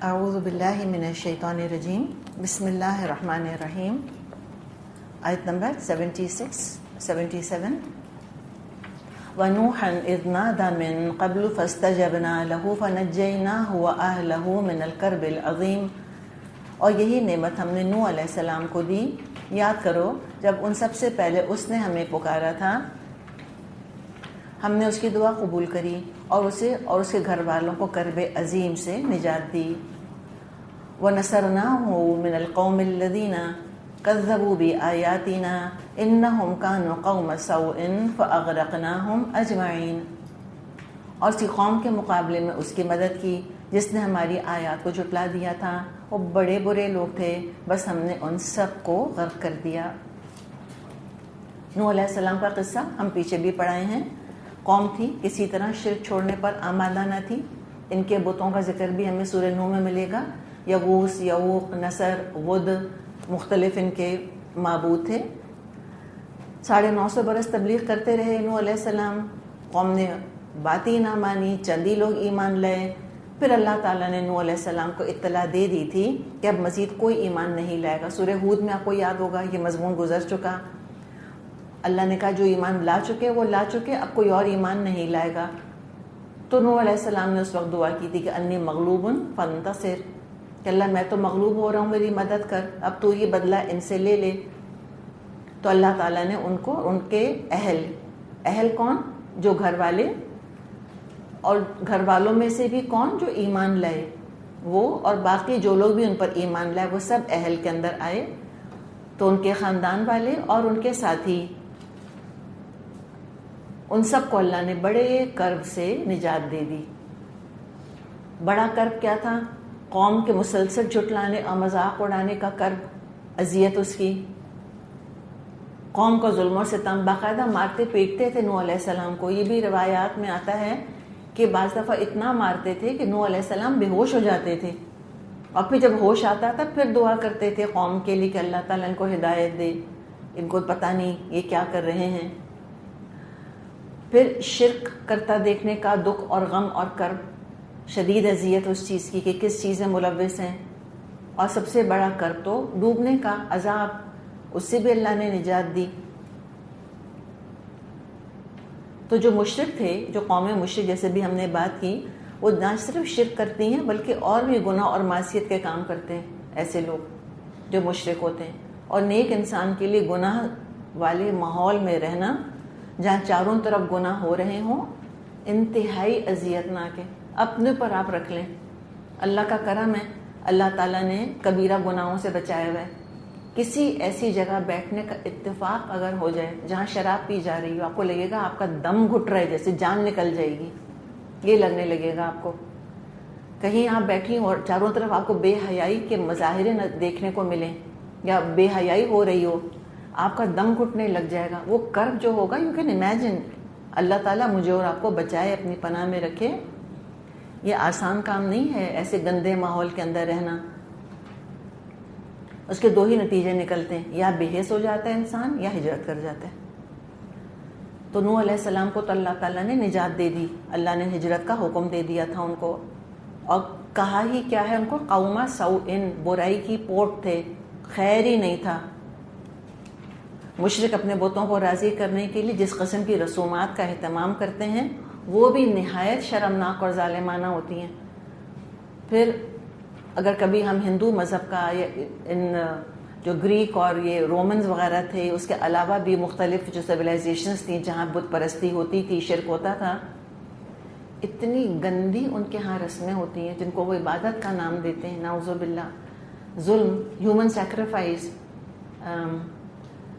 اعوذ باللہ من الشیطان الرجیم بسم اللہ الرحمن الرحیم. آیت نمبر 77. وَنُوحًا إِذْ نَادَى مِن قَبْلُ فَاسْتَجَبْنَا لَهُ فَنَجَّيْنَاهُ وَأَهْلَهُ مِنَ الْكَرْبِ الْعَظِيمِ. اور یہی نعمت ہم نے نوح علیہ السلام کو دی. یاد کرو جب ان سب سے پہلے اس نے ہمیں پکارا تھا، ہم نے اس کی دعا قبول کری اور اسے اور اس کے گھر والوں کو کرب عظیم سے نجات دی. وَنَصَرْنَاهُ مِنَ الْقَوْمِ الَّذِينَ كَذَّبُوا بِآيَاتِنَا إِنَّهُمْ كَانُوا قَوْمَ سَوْءٍ فَأَغْرَقْنَاهُمْ أَجْمَعِينَ. اور اسی قوم کے مقابلے میں اس کی مدد کی جس نے ہماری آیات کو جھٹلا دیا تھا. وہ بڑے برے لوگ تھے، بس ہم نے ان سب کو غرق کر دیا. نوح علیہ السلام کا قصہ ہم پیچھے بھی پڑھائے ہیں. قوم تھی کسی طرح شرک چھوڑنے پر آمادہ نہ تھی. ان کے بتوں کا ذکر بھی ہمیں سورہ نوح میں ملے گا. یغوث، یعوق، نصر، ود، مختلف ان کے معبود تھے. 950 برس تبلیغ کرتے رہے نوح علیہ السلام. قوم نے بات ہی نہ مانی، چند ہی لوگ ایمان لائے. پھر اللہ تعالیٰ نے نوح علیہ السلام کو اطلاع دے دی تھی کہ اب مزید کوئی ایمان نہیں لائے گا. سورہ ہود میں آپ کو یاد ہوگا یہ مضمون گزر چکا. اللہ نے کہا جو ایمان لا چکے وہ لا چکے، اب کوئی اور ایمان نہیں لائے گا. تو نوح علیہ السلام نے اس وقت دعا کی تھی کہ انی مغلوب فانتصر، کہ اللہ میں تو مغلوب ہو رہا ہوں، میری مدد کر، اب تو یہ بدلہ ان سے لے لے. تو اللہ تعالیٰ نے ان کو ان کے اہل کون؟ جو گھر والے، اور گھر والوں میں سے بھی کون؟ جو ایمان لائے وہ، اور باقی جو لوگ بھی ان پر ایمان لائے وہ سب اہل کے اندر آئے. تو ان کے خاندان والے اور ان کے ساتھی، ان سب کو اللہ نے بڑے کرب سے نجات دے دی. بڑا کرب کیا تھا؟ قوم کے مسلسل جھٹلانے اور مذاق اڑانے کا کرب، اذیت اس کی. قوم کو ظلم و ستم، باقاعدہ مارتے پیٹتے تھے نوح علیہ السلام کو. یہ بھی روایات میں آتا ہے کہ بعض دفعہ اتنا مارتے تھے کہ نوح علیہ السلام بے ہوش ہو جاتے تھے، اور پھر جب ہوش آتا تھا پھر دعا کرتے تھے قوم کے لیے کہ اللہ تعالیٰ ان کو ہدایت دے، ان کو پتہ نہیں یہ کیا کر رہے ہیں. پھر شرک کرتا دیکھنے کا دکھ اور غم اور کرب، شدید اذیت اس چیز کی کہ کس چیز میں ملوث ہیں. اور سب سے بڑا کرب تو ڈوبنے کا عذاب، اس سے بھی اللہ نے نجات دی. تو جو مشرک تھے، جو قوم مشرک جیسے بھی ہم نے بات کی، وہ نہ صرف شرک کرتی ہیں بلکہ اور بھی گناہ اور معصیت کے کام کرتے ہیں. ایسے لوگ جو مشرک ہوتے ہیں. اور نیک انسان کے لیے گناہ والے ماحول میں رہنا جہاں چاروں طرف گناہ ہو رہے ہوں انتہائی اذیت ناک ہے. اپنے پر آپ رکھ لیں. اللہ کا کرم ہے، اللہ تعالیٰ نے کبیرہ گناہوں سے بچایا ہوا ہے. کسی ایسی جگہ بیٹھنے کا اتفاق اگر ہو جائے جہاں شراب پی جا رہی ہو، آپ کو لگے گا آپ کا دم گھٹ رہا ہے، جیسے جان نکل جائے گی، یہ لگنے لگے گا آپ کو. کہیں آپ بیٹھی اور چاروں طرف آپ کو بے حیائی کے مظاہرے دیکھنے کو ملیں یا بے حیائی ہو رہی ہو، آپ کا دم گھٹنے لگ جائے گا. وہ کرب جو ہوگا، یو کین امیجن. اللہ تعالیٰ مجھے اور آپ کو بچائے، اپنی پناہ میں رکھے. یہ آسان کام نہیں ہے ایسے گندے ماحول کے اندر رہنا. اس کے دو ہی نتیجے نکلتے ہیں، یا بے حس ہو جاتا ہے انسان یا ہجرت کر جاتا ہے. تو نوح علیہ السلام کو تو اللہ تعالیٰ نے نجات دے دی. اللہ نے ہجرت کا حکم دے دیا تھا ان کو، اور کہا ہی کیا ہے ان کو؟ قوم سوء، برائی کی پوٹ تھے، خیر ہی نہیں تھا. مشرک اپنے بتوں کو راضی کرنے کے لیے جس قسم کی رسومات کا اہتمام کرتے ہیں وہ بھی نہایت شرمناک اور ظالمانہ ہوتی ہیں. پھر اگر کبھی ہم ہندو مذہب کا یا ان جو گریک اور یہ رومنز وغیرہ تھے، اس کے علاوہ بھی مختلف جو سویلائزیشنز تھیں جہاں بت پرستی ہوتی تھی، شرک ہوتا تھا، اتنی گندی ان کے ہاں رسمیں ہوتی ہیں جن کو وہ عبادت کا نام دیتے ہیں. نعوذ باللہ. ظلم، ہیومن سیکریفائس.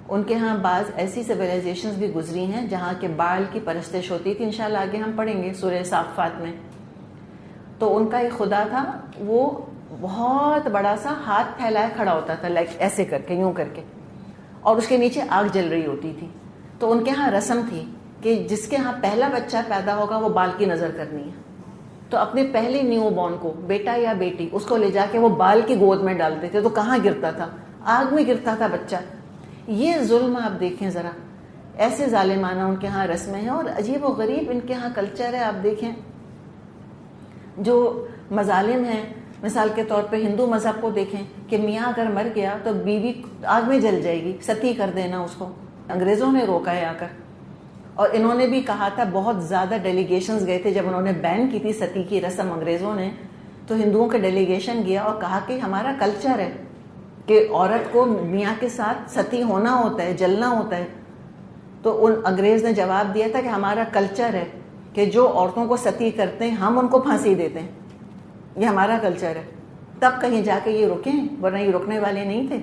ان کے ہاں بعض ایسی سویلائزیشنز بھی گزری ہیں جہاں کہ بال کی پرستش ہوتی تھی. انشاءاللہ آگے ہم پڑھیں گے سورہ صافات میں. تو ان کا ایک خدا تھا، وہ بہت بڑا سا ہاتھ پھیلائے کھڑا ہوتا تھا، لائک ایسے کر کے، یوں کر کے، اور اس کے نیچے آگ جل رہی ہوتی تھی. تو ان کے ہاں رسم تھی کہ جس کے ہاں پہلا بچہ پیدا ہوگا وہ بال کی نظر کرنی ہے. تو اپنے پہلے نیو بورن کو، بیٹا یا بیٹی، اس کو لے جا کے وہ بال کی گود میں ڈالتے تھے. تو کہاں گرتا تھا؟ آگ میں گرتا تھا بچہ. یہ ظلم آپ دیکھیں ذرا، ایسے ظالمانہ ان کے ہاں رسمیں ہیں، اور عجیب و غریب ان کے ہاں کلچر ہے. آپ دیکھیں جو مظالم ہیں مثال کے طور پہ ہندو مذہب کو دیکھیں کہ میاں اگر مر گیا تو بیوی آگ میں جل جائے گی، ستی کر دینا اس کو. انگریزوں نے روکا ہے آ کر، اور انہوں نے بھی کہا تھا، بہت زیادہ ڈیلیگیشنز گئے تھے جب انہوں نے بین کی تھی ستی کی رسم انگریزوں نے، تو ہندوؤں کا ڈیلیگیشن گیا اور کہا کہ ہمارا کلچر ہے کہ عورت کو میاں کے ساتھ ستی ہونا ہوتا ہے، جلنا ہوتا ہے. تو ان انگریز نے جواب دیا تھا کہ ہمارا کلچر ہے کہ جو عورتوں کو ستی کرتے ہیں ہم ان کو پھانسی دیتے ہیں، یہ ہمارا کلچر ہے. تب کہیں جا کے یہ رکیں، ورنہ یہ رکنے والے نہیں تھے.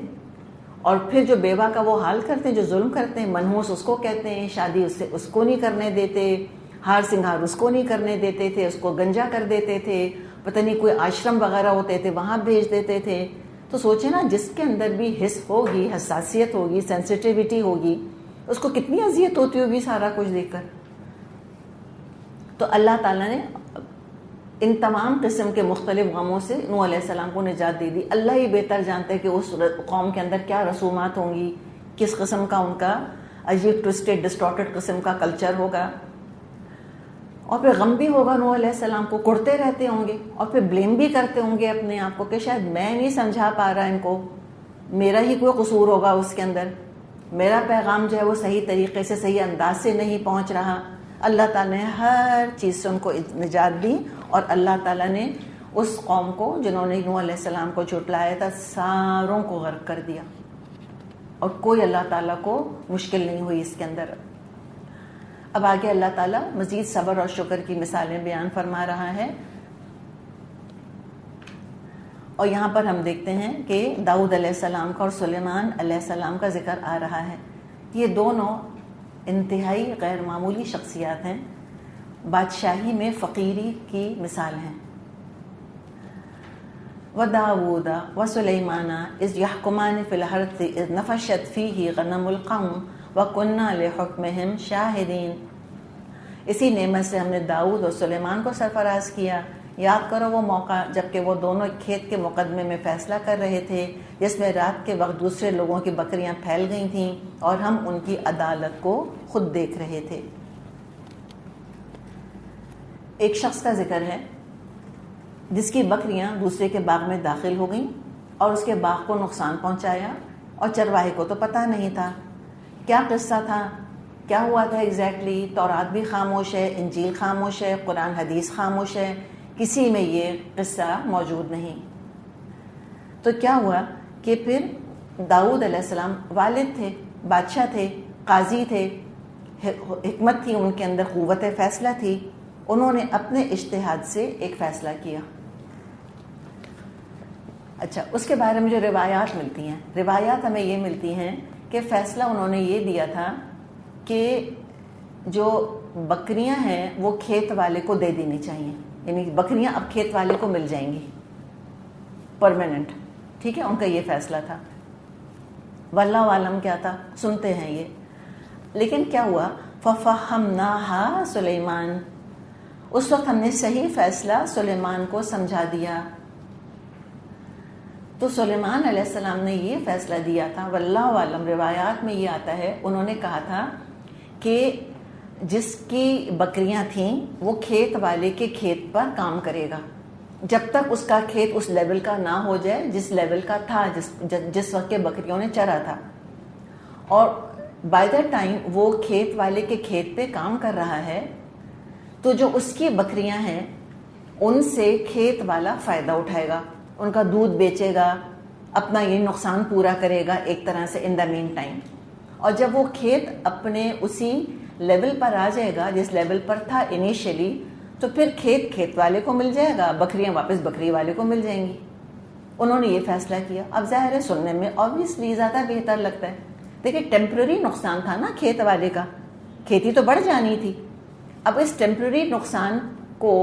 اور پھر جو بیوہ کا وہ حال کرتے ہیں، جو ظلم کرتے ہیں، منحوس اس کو کہتے ہیں، شادی اس کو نہیں کرنے دیتے، ہار سنگھار اس کو نہیں کرنے دیتے تھے، اس کو گنجا کر دیتے تھے، پتہ نہیں کوئی آشرم وغیرہ ہوتے تھے وہاں بھیج دیتے تھے. تو سوچیں نا، جس کے اندر بھی حس ہوگی، حساسیت ہوگی، سینسٹیوٹی ہوگی، اس کو کتنی اذیت ہوتی ہوگی سارا کچھ دیکھ کر. تو اللہ تعالیٰ نے ان تمام قسم کے مختلف غموں سے نوح علیہ السلام کو نجات دے دی. اللہ ہی بہتر جانتا ہے کہ اس قوم کے اندر کیا رسومات ہوں گی، کس قسم کا ان کا عجیب ٹوسٹڈ ڈسٹارٹڈ قسم کا کلچر ہوگا. اور پھر غم بھی ہوگا نوح علیہ السلام کو، کڑتے رہتے ہوں گے اور پھر بلیم بھی کرتے ہوں گے اپنے آپ کو کہ شاید میں نہیں سمجھا پا رہا ان کو، میرا ہی کوئی قصور ہوگا اس کے اندر، میرا پیغام جو ہے وہ صحیح طریقے سے، صحیح انداز سے نہیں پہنچ رہا. اللہ تعالیٰ نے ہر چیز سے ان کو نجات دی، اور اللہ تعالیٰ نے اس قوم کو جنہوں نے نوح علیہ السلام کو جھٹلایا تھا ساروں کو غرق کر دیا، اور کوئی اللہ تعالیٰ کو مشکل نہیں ہوئی اس کے اندر. اب آگے اللہ تعالیٰ مزید صبر اور شکر کی مثالیں بیان فرما رہا ہے. اور یہاں پر ہم دیکھتے ہیں کہ داؤد علیہ السلام کا اور سلیمان علیہ السلام کا ذکر آ رہا ہے. یہ دونوں انتہائی غیر معمولی شخصیات ہیں، بادشاہی میں فقیری کی مثال ہیں. وَدَاوُودَ وَسُلَيْمَانَ إِذْ يَحْكُمَانِ فِي الْحَرْثِ إِذْ نَفَشَتْ فِيهِ غَنَمُ الْقَوْمِ وَكُنَّا لِحُكْمِهِمْ شَاهِدِينَ. اسی نعمت سے ہم نے داؤد اور سلیمان کو سرفراز کیا. یاد کرو وہ موقع جب کہ وہ دونوں کھیت کے مقدمے میں فیصلہ کر رہے تھے، جس میں رات کے وقت دوسرے لوگوں کی بکریاں پھیل گئی تھیں اور ہم ان کی عدالت کو خود دیکھ رہے تھے. ایک شخص کا ذکر ہے جس کی بکریاں دوسرے کے باغ میں داخل ہو گئیں اور اس کے باغ کو نقصان پہنچایا، اور چرواہے کو تو پتہ نہیں تھا کیا قصہ تھا، کیا ہوا تھا ایگزیکٹلی. تورات بھی خاموش ہے، انجیل خاموش ہے، قرآن حدیث خاموش ہے، کسی میں یہ قصہ موجود نہیں. تو کیا ہوا کہ پھر داؤد علیہ السلام والد تھے، بادشاہ تھے، قاضی تھے، حکمت تھی ان کے اندر، قوت فیصلہ تھی. انہوں نے اپنے اجتہاد سے ایک فیصلہ کیا. اچھا، اس کے بارے میں جو روایات ملتی ہیں، روایات ہمیں یہ ملتی ہیں کہ فیصلہ انہوں نے یہ دیا تھا کہ جو بکریاں ہیں وہ کھیت والے کو دے دینی چاہیے، یعنی بکریاں اب کھیت والے کو مل جائیں گی پرماننٹ. ٹھیک ہے، ان کا یہ فیصلہ تھا. واللہ عالم کیا تھا سنتے ہیں یہ. لیکن کیا ہوا، فَفَهَّمْنَاهَا سلیمان، اس وقت ہم نے صحیح فیصلہ سلیمان کو سمجھا دیا. تو سلیمان علیہ السلام نے یہ فیصلہ دیا تھا، واللہ عالم روایات میں یہ آتا ہے، انہوں نے کہا تھا کہ جس کی بکریاں تھیں وہ کھیت والے کے کھیت پر کام کرے گا جب تک اس کا کھیت اس لیول کا نہ ہو جائے جس لیول کا تھا جس وقت کے بکریوں نے چرا تھا. اور بائی دا ٹائم وہ کھیت والے کے کھیت پہ کام کر رہا ہے تو جو اس کی بکریاں ہیں ان سے کھیت والا فائدہ اٹھائے گا، ان کا دودھ بیچے گا، اپنا یہ نقصان پورا کرے گا ایک طرح سے ان دا مین ٹائم. اور جب وہ کھیت اپنے اسی لیول پر آ جائے گا جس لیول پر تھا انیشیلی، تو پھر کھیت والے کو مل جائے گا، بکریاں واپس بکری والے کو مل جائیں گی. انہوں نے یہ فیصلہ کیا. اب ظاہر ہے سننے میں obviously زیادہ بہتر لگتا ہے. دیکھیں ٹیمپرری نقصان تھا نا کھیت والے کا، کھیتی تو بڑھ جانی تھی. اب اس ٹیمپرری نقصان کو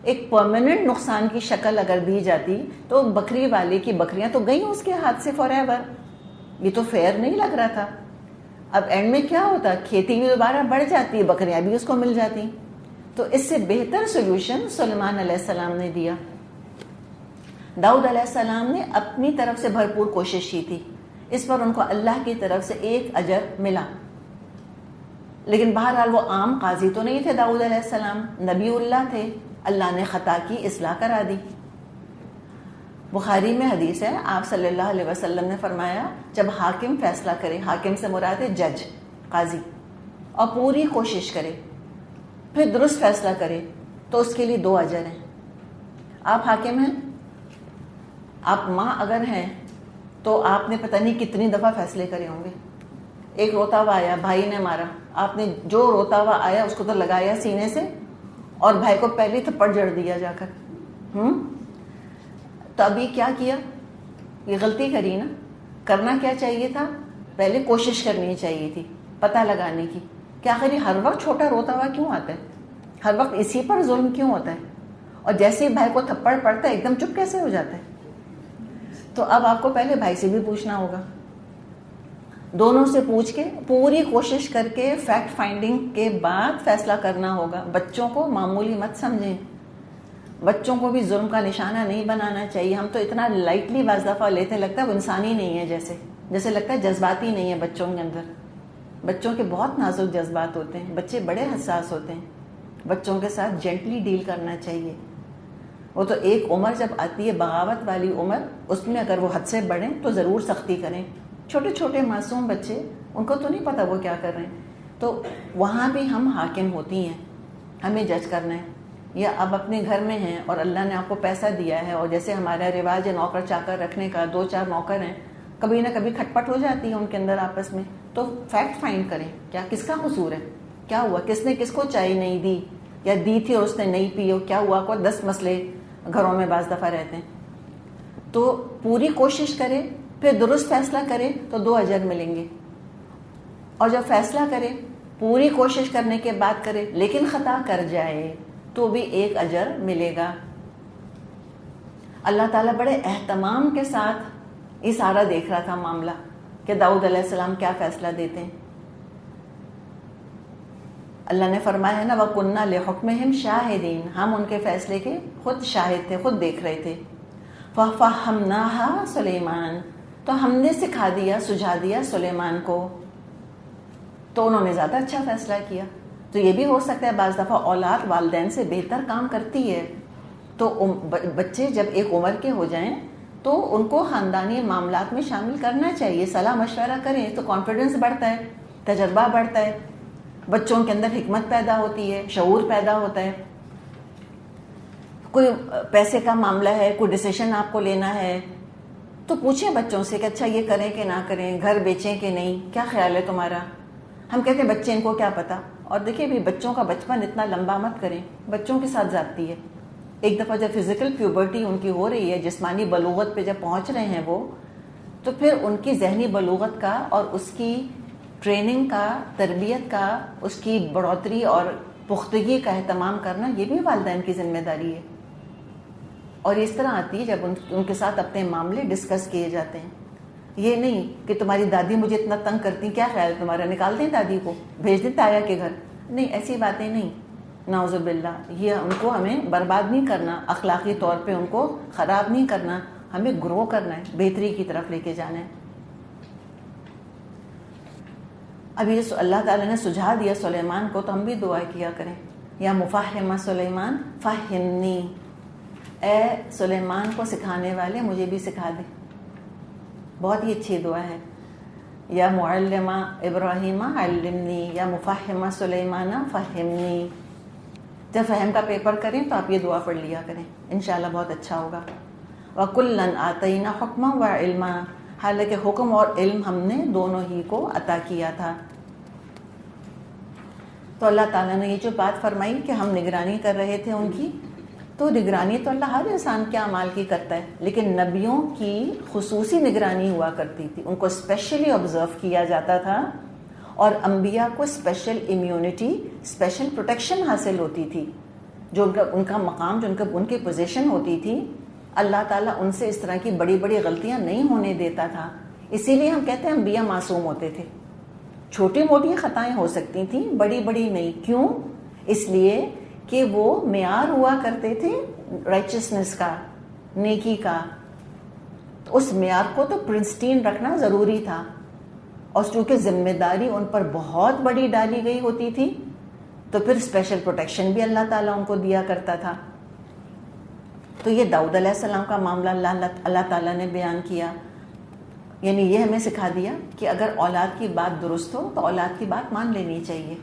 ایک پرماننٹ نقصان کی شکل اگر دی جاتی تو بکری والے کی بکریاں تو گئیں اس کے ہاتھ سے فار ایور. یہ تو فیئر نہیں لگ رہا تھا. اب اینڈ میں کیا ہوتا، کھیتی بھی دوبارہ بڑھ جاتی، بکریاں بھی اس کو مل جاتی. تو اس سے بہتر سولوشن سلیمان علیہ السلام نے دیا. داؤد علیہ السلام نے اپنی طرف سے بھرپور کوشش کی تھی، اس پر ان کو اللہ کی طرف سے ایک اجر ملا. لیکن بہرحال وہ عام قاضی تو نہیں تھے داؤد علیہ السلام، نبی اللہ تھے. اللہ نے خطا کی، اصلاح کرا دی. بخاری میں حدیث ہے، آپ صلی اللہ علیہ وسلم نے فرمایا جب حاکم فیصلہ کرے، حاکم سے مراد ہے جج، قاضی، اور پوری کوشش کرے پھر درست فیصلہ کرے تو اس کے لیے 2 اجر ہیں۔ آپ حاکم ہیں، آپ ماں اگر ہیں تو آپ نے پتہ نہیں کتنی دفعہ فیصلے کرے ہوں گے۔ ایک روتا ہوا آیا، بھائی نے مارا، آپ نے جو روتا ہوا آیا اس کو تو لگایا سینے سے اور بھائی کو پہلے تھپڑ جڑ دیا جا کر۔ تو ابھی کیا کیا؟ یہ غلطی کری نا۔ کرنا کیا چاہیے تھا؟ پہلے کوشش کرنی چاہیے تھی پتہ لگانے کی کہ آخر یہ ہر وقت چھوٹا روتا ہوا کیوں آتا ہے، ہر وقت اسی پر ظلم کیوں ہوتا ہے، اور جیسے ہی بھائی کو تھپڑ پڑتا ہے ایک دم چپ کیسے ہو جاتا ہے۔ تو اب آپ کو پہلے بھائی سے بھی پوچھنا ہوگا، دونوں سے پوچھ کے پوری کوشش کر کے فیکٹ فائنڈنگ کے بعد فیصلہ کرنا ہوگا۔ بچوں کو معمولی مت سمجھیں، بچوں کو بھی ظلم کا نشانہ نہیں بنانا چاہیے۔ ہم تو اتنا لائٹلی بعض دفعہ لیتے، لگتا ہے وہ انسانی نہیں ہے، جیسے لگتا ہے جذباتی نہیں ہے بچوں کے اندر۔ بچوں کے بہت نازک جذبات ہوتے ہیں، بچے بڑے حساس ہوتے ہیں، بچوں کے ساتھ جینٹلی ڈیل کرنا چاہیے۔ وہ تو ایک عمر جب آتی ہے بغاوت والی عمر، اس میں اگر وہ حد سے بڑھیں تو ضرور سختی کریں۔ چھوٹے چھوٹے معصوم بچے، ان کو تو نہیں پتہ وہ کیا کر رہے ہیں، تو وہاں بھی ہم حاکم ہوتی ہیں، ہمیں جج کرنا ہے۔ یا اب اپنے گھر میں ہیں اور اللہ نے آپ کو پیسہ دیا ہے، اور جیسے ہمارا رواج ہے نوکر چاکر رکھنے کا، 2-4 نوکر ہیں، کبھی نہ کبھی کھٹپٹ ہو جاتی ہے ان کے اندر آپس میں، تو فیکٹ فائنڈ کریں کیا کس کا قصور ہے، کیا ہوا، کس نے کس کو چائے نہیں دی یا دی تھی اور اس نے نہیں پی، اور کیا ہوا، کوئی 10 مسئلے گھروں میں بعض دفعہ رہتے ہیں۔ تو پوری کوشش کرے پھر درست فیصلہ کرے تو 2 اجر ملیں گے، اور جب فیصلہ کرے پوری کوشش کرنے کے بعد کرے لیکن خطا کر جائے تو بھی 1 اجر ملے گا۔ اللہ تعالیٰ بڑے اہتمام کے ساتھ یہ سارا دیکھ رہا تھا معاملہ کہ داؤد علیہ السلام کیا فیصلہ دیتے ہیں۔ اللہ نے فرمایا ہے نا وَكُنَّا لِحُكْمِهِمْ شَاهِدِينَ، ہم ان کے فیصلے کے خود شاہد تھے، خود دیکھ رہے تھے۔ فَفَهَّمْنَاهَا سُلَيْمَانَ، تو ہم نے سکھا دیا، سجھا دیا سلیمان کو، تو انہوں نے زیادہ اچھا فیصلہ کیا۔ تو یہ بھی ہو سکتا ہے بعض دفعہ اولاد والدین سے بہتر کام کرتی ہے، تو بچے جب ایک عمر کے ہو جائیں تو ان کو خاندانی معاملات میں شامل کرنا چاہیے، صلاح مشورہ کریں تو کانفیڈنس بڑھتا ہے، تجربہ بڑھتا ہے، بچوں کے اندر حکمت پیدا ہوتی ہے، شعور پیدا ہوتا ہے۔ کوئی پیسے کا معاملہ ہے، کوئی ڈیسیشن آپ کو لینا ہے تو پوچھیں بچوں سے کہ اچھا یہ کریں کہ نہ کریں، گھر بیچیں کہ نہیں، کیا خیال ہے تمہارا۔ ہم کہتے ہیں بچے ان کو کیا پتہ، اور دیکھیں بھی بچوں کا بچپن اتنا لمبا مت کریں، بچوں کے ساتھ زیادتی ہے۔ ایک دفعہ جب فزیکل پیوبرٹی ان کی ہو رہی ہے، جسمانی بلوغت پہ جب پہنچ رہے ہیں وہ، تو پھر ان کی ذہنی بلوغت کا اور اس کی ٹریننگ کا، تربیت کا، اس کی بڑھوتری اور پختگی کا اہتمام کرنا یہ بھی والدین کی ذمہ داری ہے۔ اور اس طرح آتی ہے جب ان کے ساتھ اپنے معاملے ڈسکس کیے جاتے ہیں۔ یہ نہیں کہ تمہاری دادی مجھے اتنا تنگ کرتی، کیا خیال ہے تمہارا، نکال دیں دادی کو، بھیج دیں تایا کے گھر، نہیں، ایسی باتیں نہیں، نعوذ باللہ۔ یہ ان کو ہمیں برباد نہیں کرنا، اخلاقی طور پہ ان کو خراب نہیں کرنا، ہمیں گرو کرنا ہے، بہتری کی طرف لے کے جانا ہے۔ ابھی اللہ تعالیٰ نے سجھا دیا سلیمان کو تو ہم بھی دعا کیا کریں، یا مفہم سلیمان فہمنی، اے سلیمان کو سکھانے والے مجھے بھی سکھا دے۔ بہت ہی اچھی دعا ہے، یا معلمہ ابراہیم علمنی، یا مفہمہ سلیمان فہمنی۔ جب فہم کا پیپر کریں تو آپ یہ دعا پڑھ لیا کریں، انشاءاللہ بہت اچھا ہوگا۔ وَكُلًّا آتَيْنَا حُكْمًا وَعِلْمًا، حالانکہ حکم اور علم ہم نے دونوں ہی کو عطا کیا تھا۔ تو اللہ تعالیٰ نے یہ جو بات فرمائی کہ ہم نگرانی کر رہے تھے ان کی، تو نگرانی تو اللہ ہر انسان کے اعمال کی کرتا ہے، لیکن نبیوں کی خصوصی نگرانی ہوا کرتی تھی، ان کو اسپیشلی آبزرو کیا جاتا تھا، اور انبیاء کو اسپیشل امیونٹی، اسپیشل پروٹیکشن حاصل ہوتی تھی۔ جو ان کا مقام، جو ان کی پوزیشن ہوتی تھی، اللہ تعالیٰ ان سے اس طرح کی بڑی بڑی غلطیاں نہیں ہونے دیتا تھا۔ اسی لیے ہم کہتے ہیں انبیاء معصوم ہوتے تھے، چھوٹی موٹی خطائیں ہو سکتی تھیں، بڑی بڑی نہیں۔ کیوں؟ اس لیے کہ وہ معیار ہوا کرتے تھے رائچسنس کا، نیکی کا، تو اس معیار کو تو پرنسٹین رکھنا ضروری تھا، اور چونکہ ذمہ داری ان پر بہت بڑی ڈالی گئی ہوتی تھی تو پھر اسپیشل پروٹیکشن بھی اللہ تعالیٰ ان کو دیا کرتا تھا۔ تو یہ داؤد علیہ السلام کا معاملہ اللہ تعالیٰ نے بیان کیا. یعنی یہ ہمیں سکھا دیا کہ اگر اولاد کی بات درست ہو تو اولاد کی بات مان لینی چاہیے.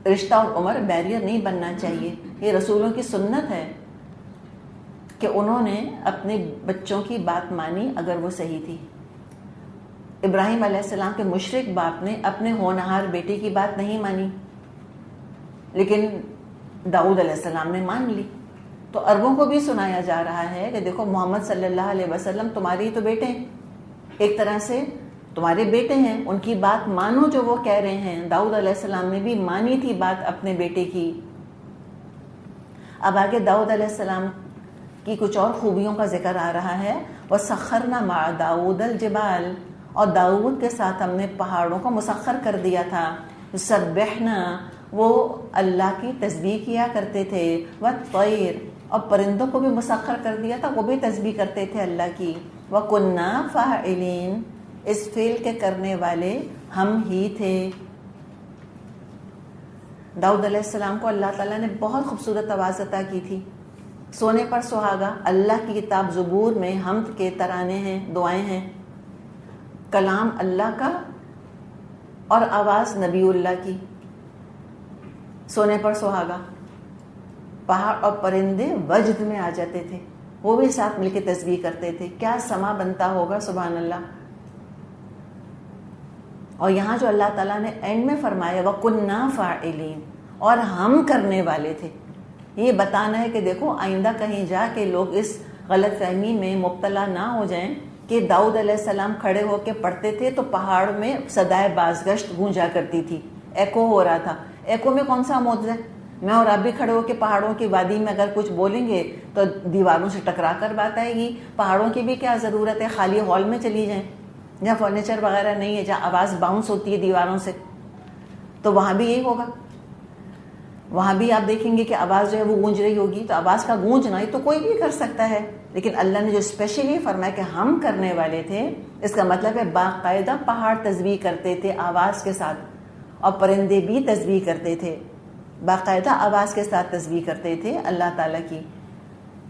رشتہ اور عمر بیریئر نہیں بننا چاہیے. یہ رسولوں کی سنت ہے کہ انہوں نے اپنے بچوں کی بات مانی اگر وہ صحیح تھی. ابراہیم علیہ السلام کے مشرک باپ نے اپنے ہونہار بیٹے کی بات نہیں مانی، لیکن داؤد علیہ السلام نے مان لی. تو عربوں کو بھی سنایا جا رہا ہے کہ دیکھو محمد صلی اللہ علیہ وسلم تمہارے ہی تو بیٹے ہیں، ایک طرح سے تمہارے بیٹے ہیں، ان کی بات مانو جو وہ کہہ رہے ہیں. داؤد علیہ السلام نے بھی مانی تھی بات اپنے بیٹے کی. اب آگے داؤد علیہ السلام کی کچھ اور خوبیوں کا ذکر آ رہا ہے. وَسَخَّرْنَا مَعَ دَاوُودَ الْجِبَالَ، اور داؤد کے ساتھ ہم نے پہاڑوں کو مسخر کر دیا تھا. يُسَبِّحْنَا، وہ اللہ کی تسبیح کیا کرتے تھے. وَالطَّيْرَ، اور پرندوں کو بھی مسخر کر دیا تھا، وہ بھی تسبیح کرتے تھے اللہ کی. وَكُنَّا فَاعِلِينَ، اس فعل کے کرنے والے ہم ہی تھے. داؤد علیہ السلام کو اللہ تعالیٰ نے بہت خوبصورت آواز عطا کی تھی. سونے پر سہاگا، اللہ کی کتاب زبور میں حمد کے ترانے ہیں، دعائیں ہیں، کلام اللہ کا اور آواز نبی اللہ کی. سونے پر سہاگا، پہاڑ اور پرندے وجد میں آ جاتے تھے، وہ بھی ساتھ مل کے تسبیح کرتے تھے. کیا سما بنتا ہوگا، سبحان اللہ. اور یہاں جو اللہ تعالیٰ نے اینڈ میں فرمایا وَكُنَّا فَاعِلِينَ، اور ہم کرنے والے تھے، یہ بتانا ہے کہ دیکھو آئندہ کہیں جا کے لوگ اس غلط فہمی میں مبتلا نہ ہو جائیں کہ داؤد علیہ السلام کھڑے ہو کے پڑھتے تھے تو پہاڑ میں صدائے بازگشت گونجا کرتی تھی، ایکو ہو رہا تھا. ایکو میں کون سا معجزہ ہے؟ میں اور آپ بھی کھڑے ہو کے پہاڑوں کی وادی میں اگر کچھ بولیں گے تو دیواروں سے ٹکرا کر بات آئے گی. پہاڑوں کی بھی کیا ضرورت ہے، خالی ہال میں چلی جائیں جہاں فرنیچر وغیرہ نہیں ہے، جہاں آواز باؤنس ہوتی ہے دیواروں سے، تو وہاں بھی یہی ہوگا. وہاں بھی آپ دیکھیں گے کہ آواز جو ہے وہ گونج رہی ہوگی. تو آواز کا گونجنا یہ تو کوئی بھی کر سکتا ہے، لیکن اللہ نے جو اسپیشلی فرمایا کہ ہم کرنے والے تھے، اس کا مطلب ہے باقاعدہ پہاڑ تسبیح کرتے تھے آواز کے ساتھ، اور پرندے بھی تسبیح کرتے تھے، باقاعدہ آواز کے ساتھ تسبیح کرتے تھے اللہ تعالیٰ کی.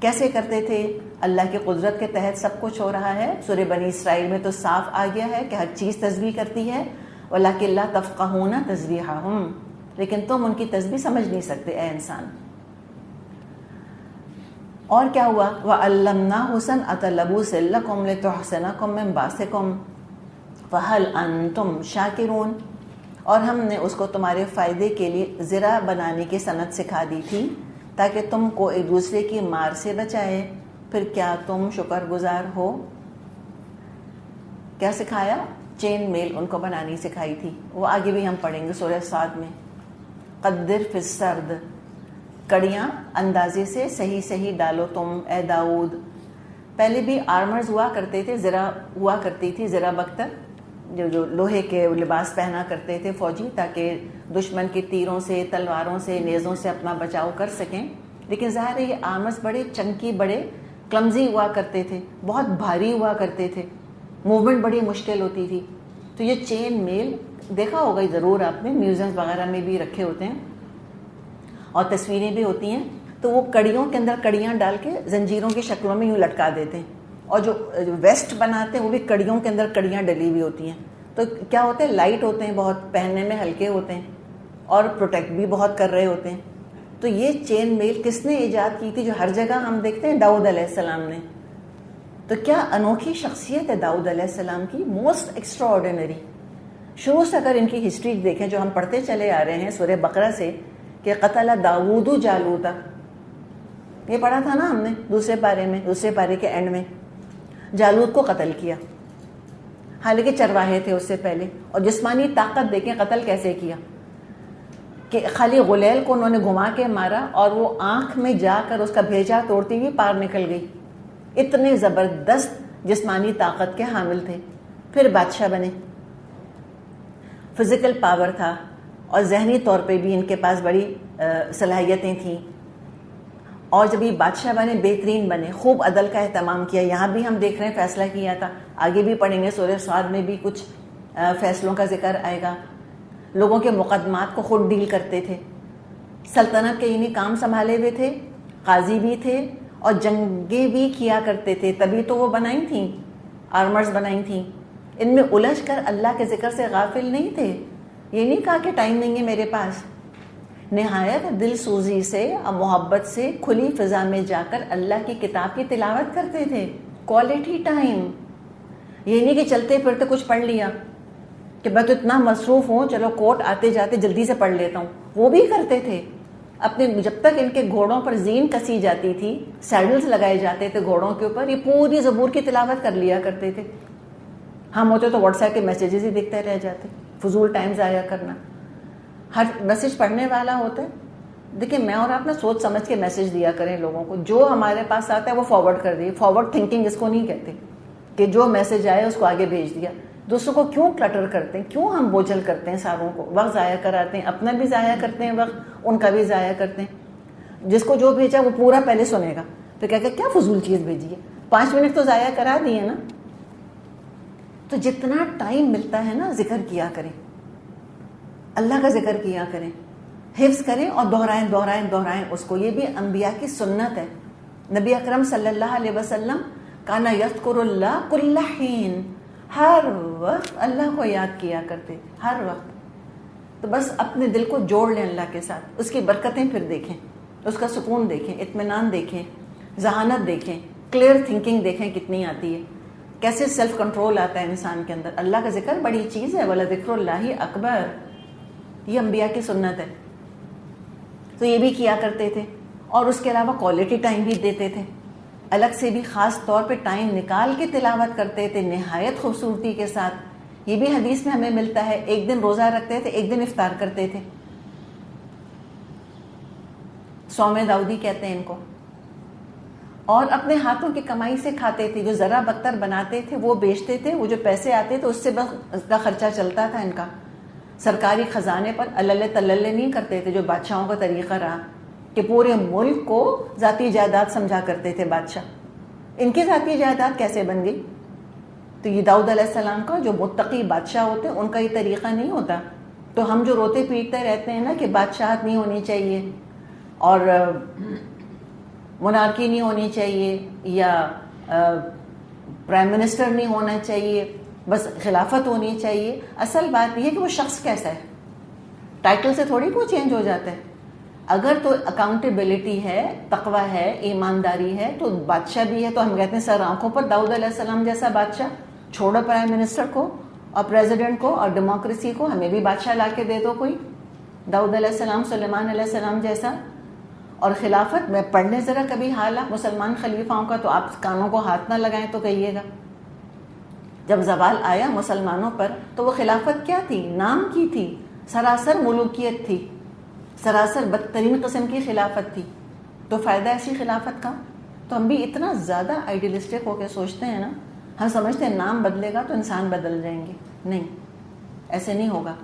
کیسے کرتے تھے؟ اللہ کی قدرت کے تحت سب کچھ ہو رہا ہے. سورہ بنی اسرائیل میں تو صاف آ گیا ہے کہ ہر چیز تسبیح کرتی ہے. وَلَٰكِن لَا تَفْقَهُونَ تَسْبِيحَهُمْ، لیکن تم ان کی تسبیح سمجھ نہیں سکتے اے انسان. اور کیا ہوا؟ وَعَلَّمْنَاهُ صَنْعَةَ لَبُوسٍ لَكُمْ لِتُحْصِنَكُم مِّن بَأْسِكُمْ فَهَلْ أَنتُمْ شَاكِرُونَ، اور ہم نے اس کو تمہارے فائدے کے لیے زرہ بنانے کی صنعت سکھا دی تھی تاکہ تم کو ایک دوسرے کی مار سے بچائے. پھر کیا تم شکر گزار ہو؟ کیا سکھایا؟ چین میل ان کو بنانی سکھائی تھی. وہ آگے بھی ہم پڑھیں گے سورہ صاد میں. قدر فی السرد، کڑیاں اندازے سے صحیح صحیح ڈالو تم اے داؤد. پہلے بھی آرمرز ہوا کرتے تھے، زرہ ہوا کرتی تھی، زرہ بختر جو لوہے کے لباس پہنا کرتے تھے فوجی، تاکہ دشمن کے تیروں سے، تلواروں سے، نیزوں سے اپنا بچاؤ کر سکیں. لیکن ظاہر ہے یہ آرمرز بڑے چنکی، بڑے کلمزی ہوا کرتے تھے، بہت بھاری ہوا کرتے تھے، موومنٹ بڑی مشکل ہوتی تھی. تو یہ چین میل دیکھا ہوگا ضرور آپ نے، میوزیمز وغیرہ میں بھی رکھے ہوتے ہیں اور تصویریں بھی ہوتی ہیں. تو وہ کڑیوں کے اندر کڑیاں ڈال کے زنجیروں کی شکلوں میں یوں لٹکا دیتے ہیں، اور جو ویسٹ بناتے ہیں وہ بھی کڑیوں کے اندر کڑیاں ڈلی ہوئی ہوتی ہیں. تو کیا ہوتے ہیں؟ لائٹ ہوتے ہیں، بہت پہننے میں ہلکے ہوتے ہیں اور پروٹیکٹ بھی بہت کر رہے ہوتے ہیں. تو یہ چین میل کس نے ایجاد کی تھی جو ہر جگہ ہم دیکھتے ہیں؟ داؤد علیہ السلام نے. تو کیا انوکھی شخصیت ہے داؤد علیہ السلام کی، موسٹ ایکسٹرا آرڈینری. شروع سے اگر ان کی ہسٹری دیکھیں جو ہم پڑھتے چلے آ رہے ہیں سورہ بقرہ سے، کہ قتل داؤد جالوتا، یہ پڑھا تھا نا ہم نے دوسرے پارے کے اینڈ میں. جالوت کو قتل کیا، حالانکہ چرواہے تھے اس سے پہلے. اور جسمانی طاقت دیکھیں قتل کیسے کیا، کہ خالی غلیل کو انہوں نے گھما کے مارا اور وہ آنکھ میں جا کر اس کا بھیجا توڑتی ہوئی پار نکل گئی. اتنے زبردست جسمانی طاقت کے حامل تھے. پھر بادشاہ بنے، فزیکل پاور تھا اور ذہنی طور پہ بھی ان کے پاس بڑی صلاحیتیں تھیں. اور جب یہ بادشاہ بنے بہترین بنے، خوب عدل کا اہتمام کیا. یہاں بھی ہم دیکھ رہے ہیں فیصلہ کیا تھا، آگے بھی پڑھیں گے سورہ صاد میں بھی کچھ فیصلوں کا ذکر آئے گا. لوگوں کے مقدمات کو خود ڈیل کرتے تھے. سلطنت کے انہیں کام سنبھالے ہوئے تھے، قاضی بھی تھے اور جنگیں بھی کیا کرتے تھے، تبھی تو وہ بنائی تھیں، آرمرز بنائی تھیں. ان میں الجھ کر اللہ کے ذکر سے غافل نہیں تھے. یہ نہیں کہا کہ ٹائم نہیں ہے میرے پاس. نہایت دل سوزی سے اور محبت سے کھلی فضا میں جا کر اللہ کی کتاب کی تلاوت کرتے تھے. Quality time. یہ نہیں کہ چلتے پھرتے کچھ پڑھ لیا کہ میں تو اتنا مصروف ہوں، چلو کوٹ آتے جاتے جلدی سے پڑھ لیتا ہوں. وہ بھی کرتے تھے اپنے، جب تک ان کے گھوڑوں پر زین کسی جاتی تھی، سیڈلز لگائے جاتے تھے گھوڑوں کے اوپر، یہ پوری زبور کی تلاوت کر لیا کرتے تھے. ہم ہوتے تو واٹس ایپ کے میسیجز ہی دیکھتے رہ جاتے. فضول ٹائم ضائع کرنا. ہر میسیج پڑھنے والا ہوتا ہے. دیکھیں میں اور آپ نا سوچ سمجھ کے میسیج دیا کریں لوگوں کو. جو ہمارے پاس آتا ہے وہ فارورڈ کر دیے. فارورڈ تھنکنگ اس کو نہیں کہتے کہ جو میسیج آئے اس کو آگے بھیج دیا. دوسروں کو کیوں کلٹر کرتے ہیں، کیوں ہم بوجھل کرتے ہیں ساروں کو، وقت ضائع کراتے ہیں، اپنا بھی ضائع کرتے ہیں وقت، ان کا بھی ضائع کرتے ہیں. جس کو جو بھیجا وہ پورا پہلے سنے گا، پھر کہے گا کیا فضول چیز بھیجی ہے، 5 منٹ تو ضائع کرا دیے نا. تو جتنا ٹائم ملتا ہے نا ذکر کیا کریں، اللہ کا ذکر کیا کریں، حفظ کریں اور دہرائیں دہرائیں دہرائیں اس کو. یہ بھی انبیاء کی سنت ہے. نبی اکرم صلی اللہ علیہ وسلم کانا یذکر اللہ کل حین، ہر وقت اللہ کو یاد کیا کرتے، ہر وقت. تو بس اپنے دل کو جوڑ لیں اللہ کے ساتھ. اس کی برکتیں پھر دیکھیں، اس کا سکون دیکھیں، اطمینان دیکھیں، ذہانت دیکھیں، کلیئر تھنکنگ دیکھیں کتنی آتی ہے، کیسے سیلف کنٹرول آتا ہے انسان کے اندر. اللہ کا ذکر بڑی چیز ہے. وَلَذِكْرُ اللَّهِ اکبر. یہ انبیاء کی سنت ہے. تو یہ بھی کیا کرتے تھے. اور اس کے علاوہ کوالٹی ٹائم بھی دیتے تھے. الگ سے بھی خاص طور پہ ٹائم نکال کے تلاوت کرتے تھے نہایت خوبصورتی کے ساتھ. یہ بھی حدیث میں ہمیں ملتا ہے. ایک دن روزہ رکھتے تھے، ایک دن افطار کرتے تھے. صوم داؤدی کہتے ہیں ان کو. اور اپنے ہاتھوں کی کمائی سے کھاتے تھے. جو ذرا بتر بناتے تھے وہ بیچتے تھے. وہ جو پیسے آتے تھے اس سے بس اس کا خرچہ چلتا تھا ان کا. سرکاری خزانے پر اللہ تللے نہیں کرتے تھے جو بادشاہوں کا طریقہ رہا کہ پورے ملک کو ذاتی جائیداد سمجھا کرتے تھے بادشاہ. ان کی ذاتی جائیداد کیسے بن گئی؟ تو یہ داؤد علیہ السلام کا جو متقی بادشاہ ہوتے ہیں ان کا یہ طریقہ نہیں ہوتا. تو ہم جو روتے پیٹتے رہتے ہیں نا کہ بادشاہت نہیں ہونی چاہیے اور مونارکی نہیں ہونی چاہیے یا پرائم منسٹر نہیں ہونا چاہیے، بس خلافت ہونی چاہیے. اصل بات یہ ہے کہ وہ شخص کیسا ہے. ٹائٹل سے تھوڑی کوئی چینج ہو جاتا ہے. اگر تو اکاؤنٹیبلٹی ہے، تقوی ہے، ایمانداری ہے تو بادشاہ بھی ہے. تو ہم کہتے ہیں سر آنکھوں پر داؤد علیہ السلام جیسا بادشاہ. چھوڑو پرائم منسٹر کو اور پریزیڈنٹ کو اور ڈیموکریسی کو، ہمیں بھی بادشاہ لا کے دے دو کوئی داؤد علیہ السلام، سلیمان علیہ السلام جیسا. اور خلافت میں پڑھنے ذرا کبھی حالات مسلمان خلیفاؤں کا تو آپ کانوں کو ہاتھ نہ لگائیں تو کہیے گا. جب زوال آیا مسلمانوں پر تو وہ خلافت کیا تھی؟ نام کی تھی. سراسر ملوکیت تھی، سراسر بدترین قسم کی خلافت تھی. تو فائدہ ایسی خلافت کا؟ تو ہم بھی اتنا زیادہ آئیڈیلسٹک ہو کے سوچتے ہیں نا، ہم سمجھتے ہیں نام بدلے گا تو انسان بدل جائیں گے. نہیں، ایسے نہیں ہوگا.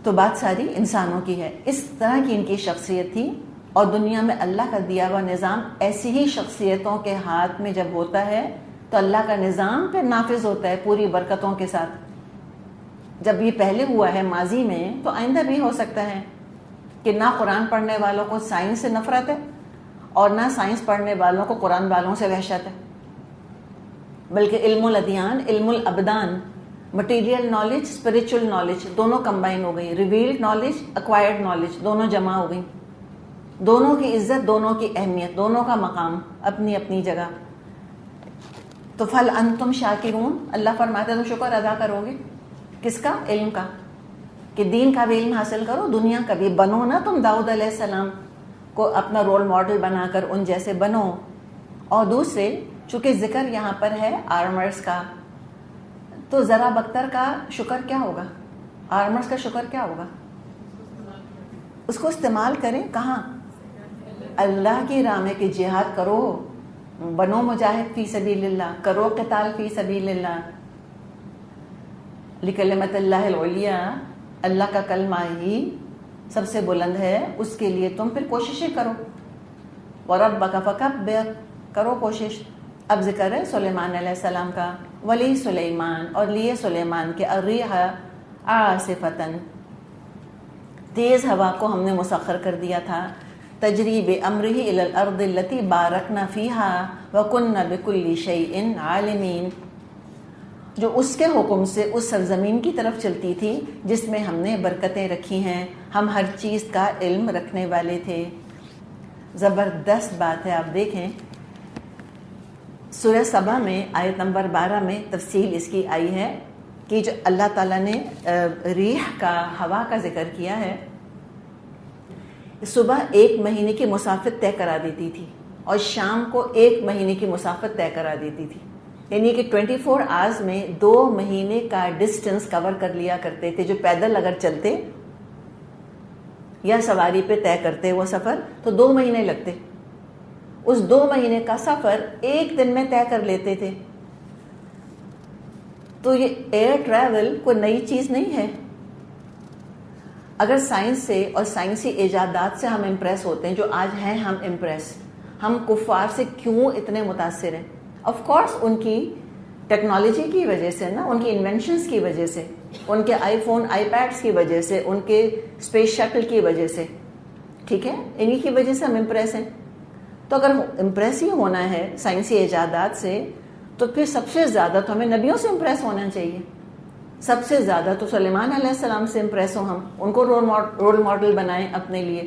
تو بات ساری انسانوں کی ہے. اس طرح کی ان کی شخصیت تھی. اور دنیا میں اللہ کا دیا ہوا نظام ایسی ہی شخصیتوں کے ہاتھ میں جب ہوتا ہے تو اللہ کا نظام پھر نافذ ہوتا ہے پوری برکتوں کے ساتھ. جب یہ پہلے ہوا ہے ماضی میں تو آئندہ بھی ہو سکتا ہے کہ نہ قرآن پڑھنے والوں کو سائنس سے نفرت ہے اور نہ سائنس پڑھنے والوں کو قرآن والوں سے وحشت ہے، بلکہ علم الادیان، علم الابدان، مٹیریل نالج، اسپریچول نالج دونوں کمبائن ہو گئی. ریویلڈ نالج، ایکوائرڈ نالج دونوں جمع ہو گئی. دونوں کی عزت، دونوں کی اہمیت، دونوں کا مقام اپنی اپنی جگہ. تو فل انتم شاکرون، اللہ فرماتے تم شکر ادا کرو گے. کس کا؟ علم کا. کہ دین کا بھی علم حاصل کرو، دنیا کا بھی. بنو نا تم داؤد علیہ السلام کو اپنا رول ماڈل بنا کر ان جیسے بنو. اور دوسرے چونکہ ذکر یہاں پر ہے آرمرز کا، تو ذرا بختر کا شکر کیا ہوگا؟ آرمرز کا شکر کیا ہوگا؟ اس کو استعمال کریں. کہاں؟ اللہ کی راہ میں کہ جہاد کرو، بنو مجاہد فی سبیل اللہ، کرو قتال فی سبیل اللہ، لکلمت اللہ العلیٰ، اللہ کا کلمہ ہی سب سے بلند ہے، اس کے لیے تم پھر کوششیں کرو. وَرَبَّكَ فَكَبِّرْ، کرو کوشش. اب ذکر ہے سلیمان علیہ السلام کا. ولی سلیمان، اور لیے سلیمان کے الرِّیحَ عَاصِفَةً، تیز ہوا کو ہم نے مسخر کر دیا تھا. تجری بامرہ الی الارض التی بارکنا فیہا وکننا بکل شیء عالمین، جو اس کے حکم سے اس سرزمین کی طرف چلتی تھی جس میں ہم نے برکتیں رکھی ہیں، ہم ہر چیز کا علم رکھنے والے تھے۔ زبردست بات ہے، آپ دیکھیں سورہ سبا میں آیت نمبر 12 میں تفصیل اس کی آئی ہے کہ جو اللہ تعالیٰ نے ریح کا، ہوا کا ذکر کیا ہے، صبح 1 مہینے کی مسافت طے کرا دیتی تھی اور شام کو 1 مہینے کی مسافت طے کرا دیتی تھی، یعنی کہ 24 آورز میں 2 مہینے کا ڈسٹنس کور کر لیا کرتے تھے۔ جو پیدل اگر چلتے یا سواری پہ طے کرتے وہ سفر تو 2 مہینے لگتے، اس 2 مہینے کا سفر 1 دن میں طے کر لیتے تھے۔ تو یہ ایئر ٹریول کوئی نئی چیز نہیں ہے۔ اگر سائنس سے اور سائنسی ایجادات سے ہم امپریس ہوتے ہیں، جو آج ہیں ہم امپریس، ہم کفار سے کیوں اتنے متاثر ہیں؟ آف کورس ان کی ٹیکنالوجی کی وجہ سے نا، ان کی انوینشنز کی وجہ سے، ان کے آئی فون آئی پیڈس کی وجہ سے، ان کے اسپیس شٹل کی وجہ سے، ٹھیک ہے، انہی کی وجہ سے ہم امپریس ہیں۔ تو اگر امپریس ہی ہونا ہے سائنسی ایجادات سے تو پھر سب سے زیادہ تو ہمیں نبیوں سے امپریس ہونا چاہیے، سب سے زیادہ تو سلیمان علیہ السلام سے امپریس ہوں، ہم ان کو رول ماڈل بنائیں اپنے لیے۔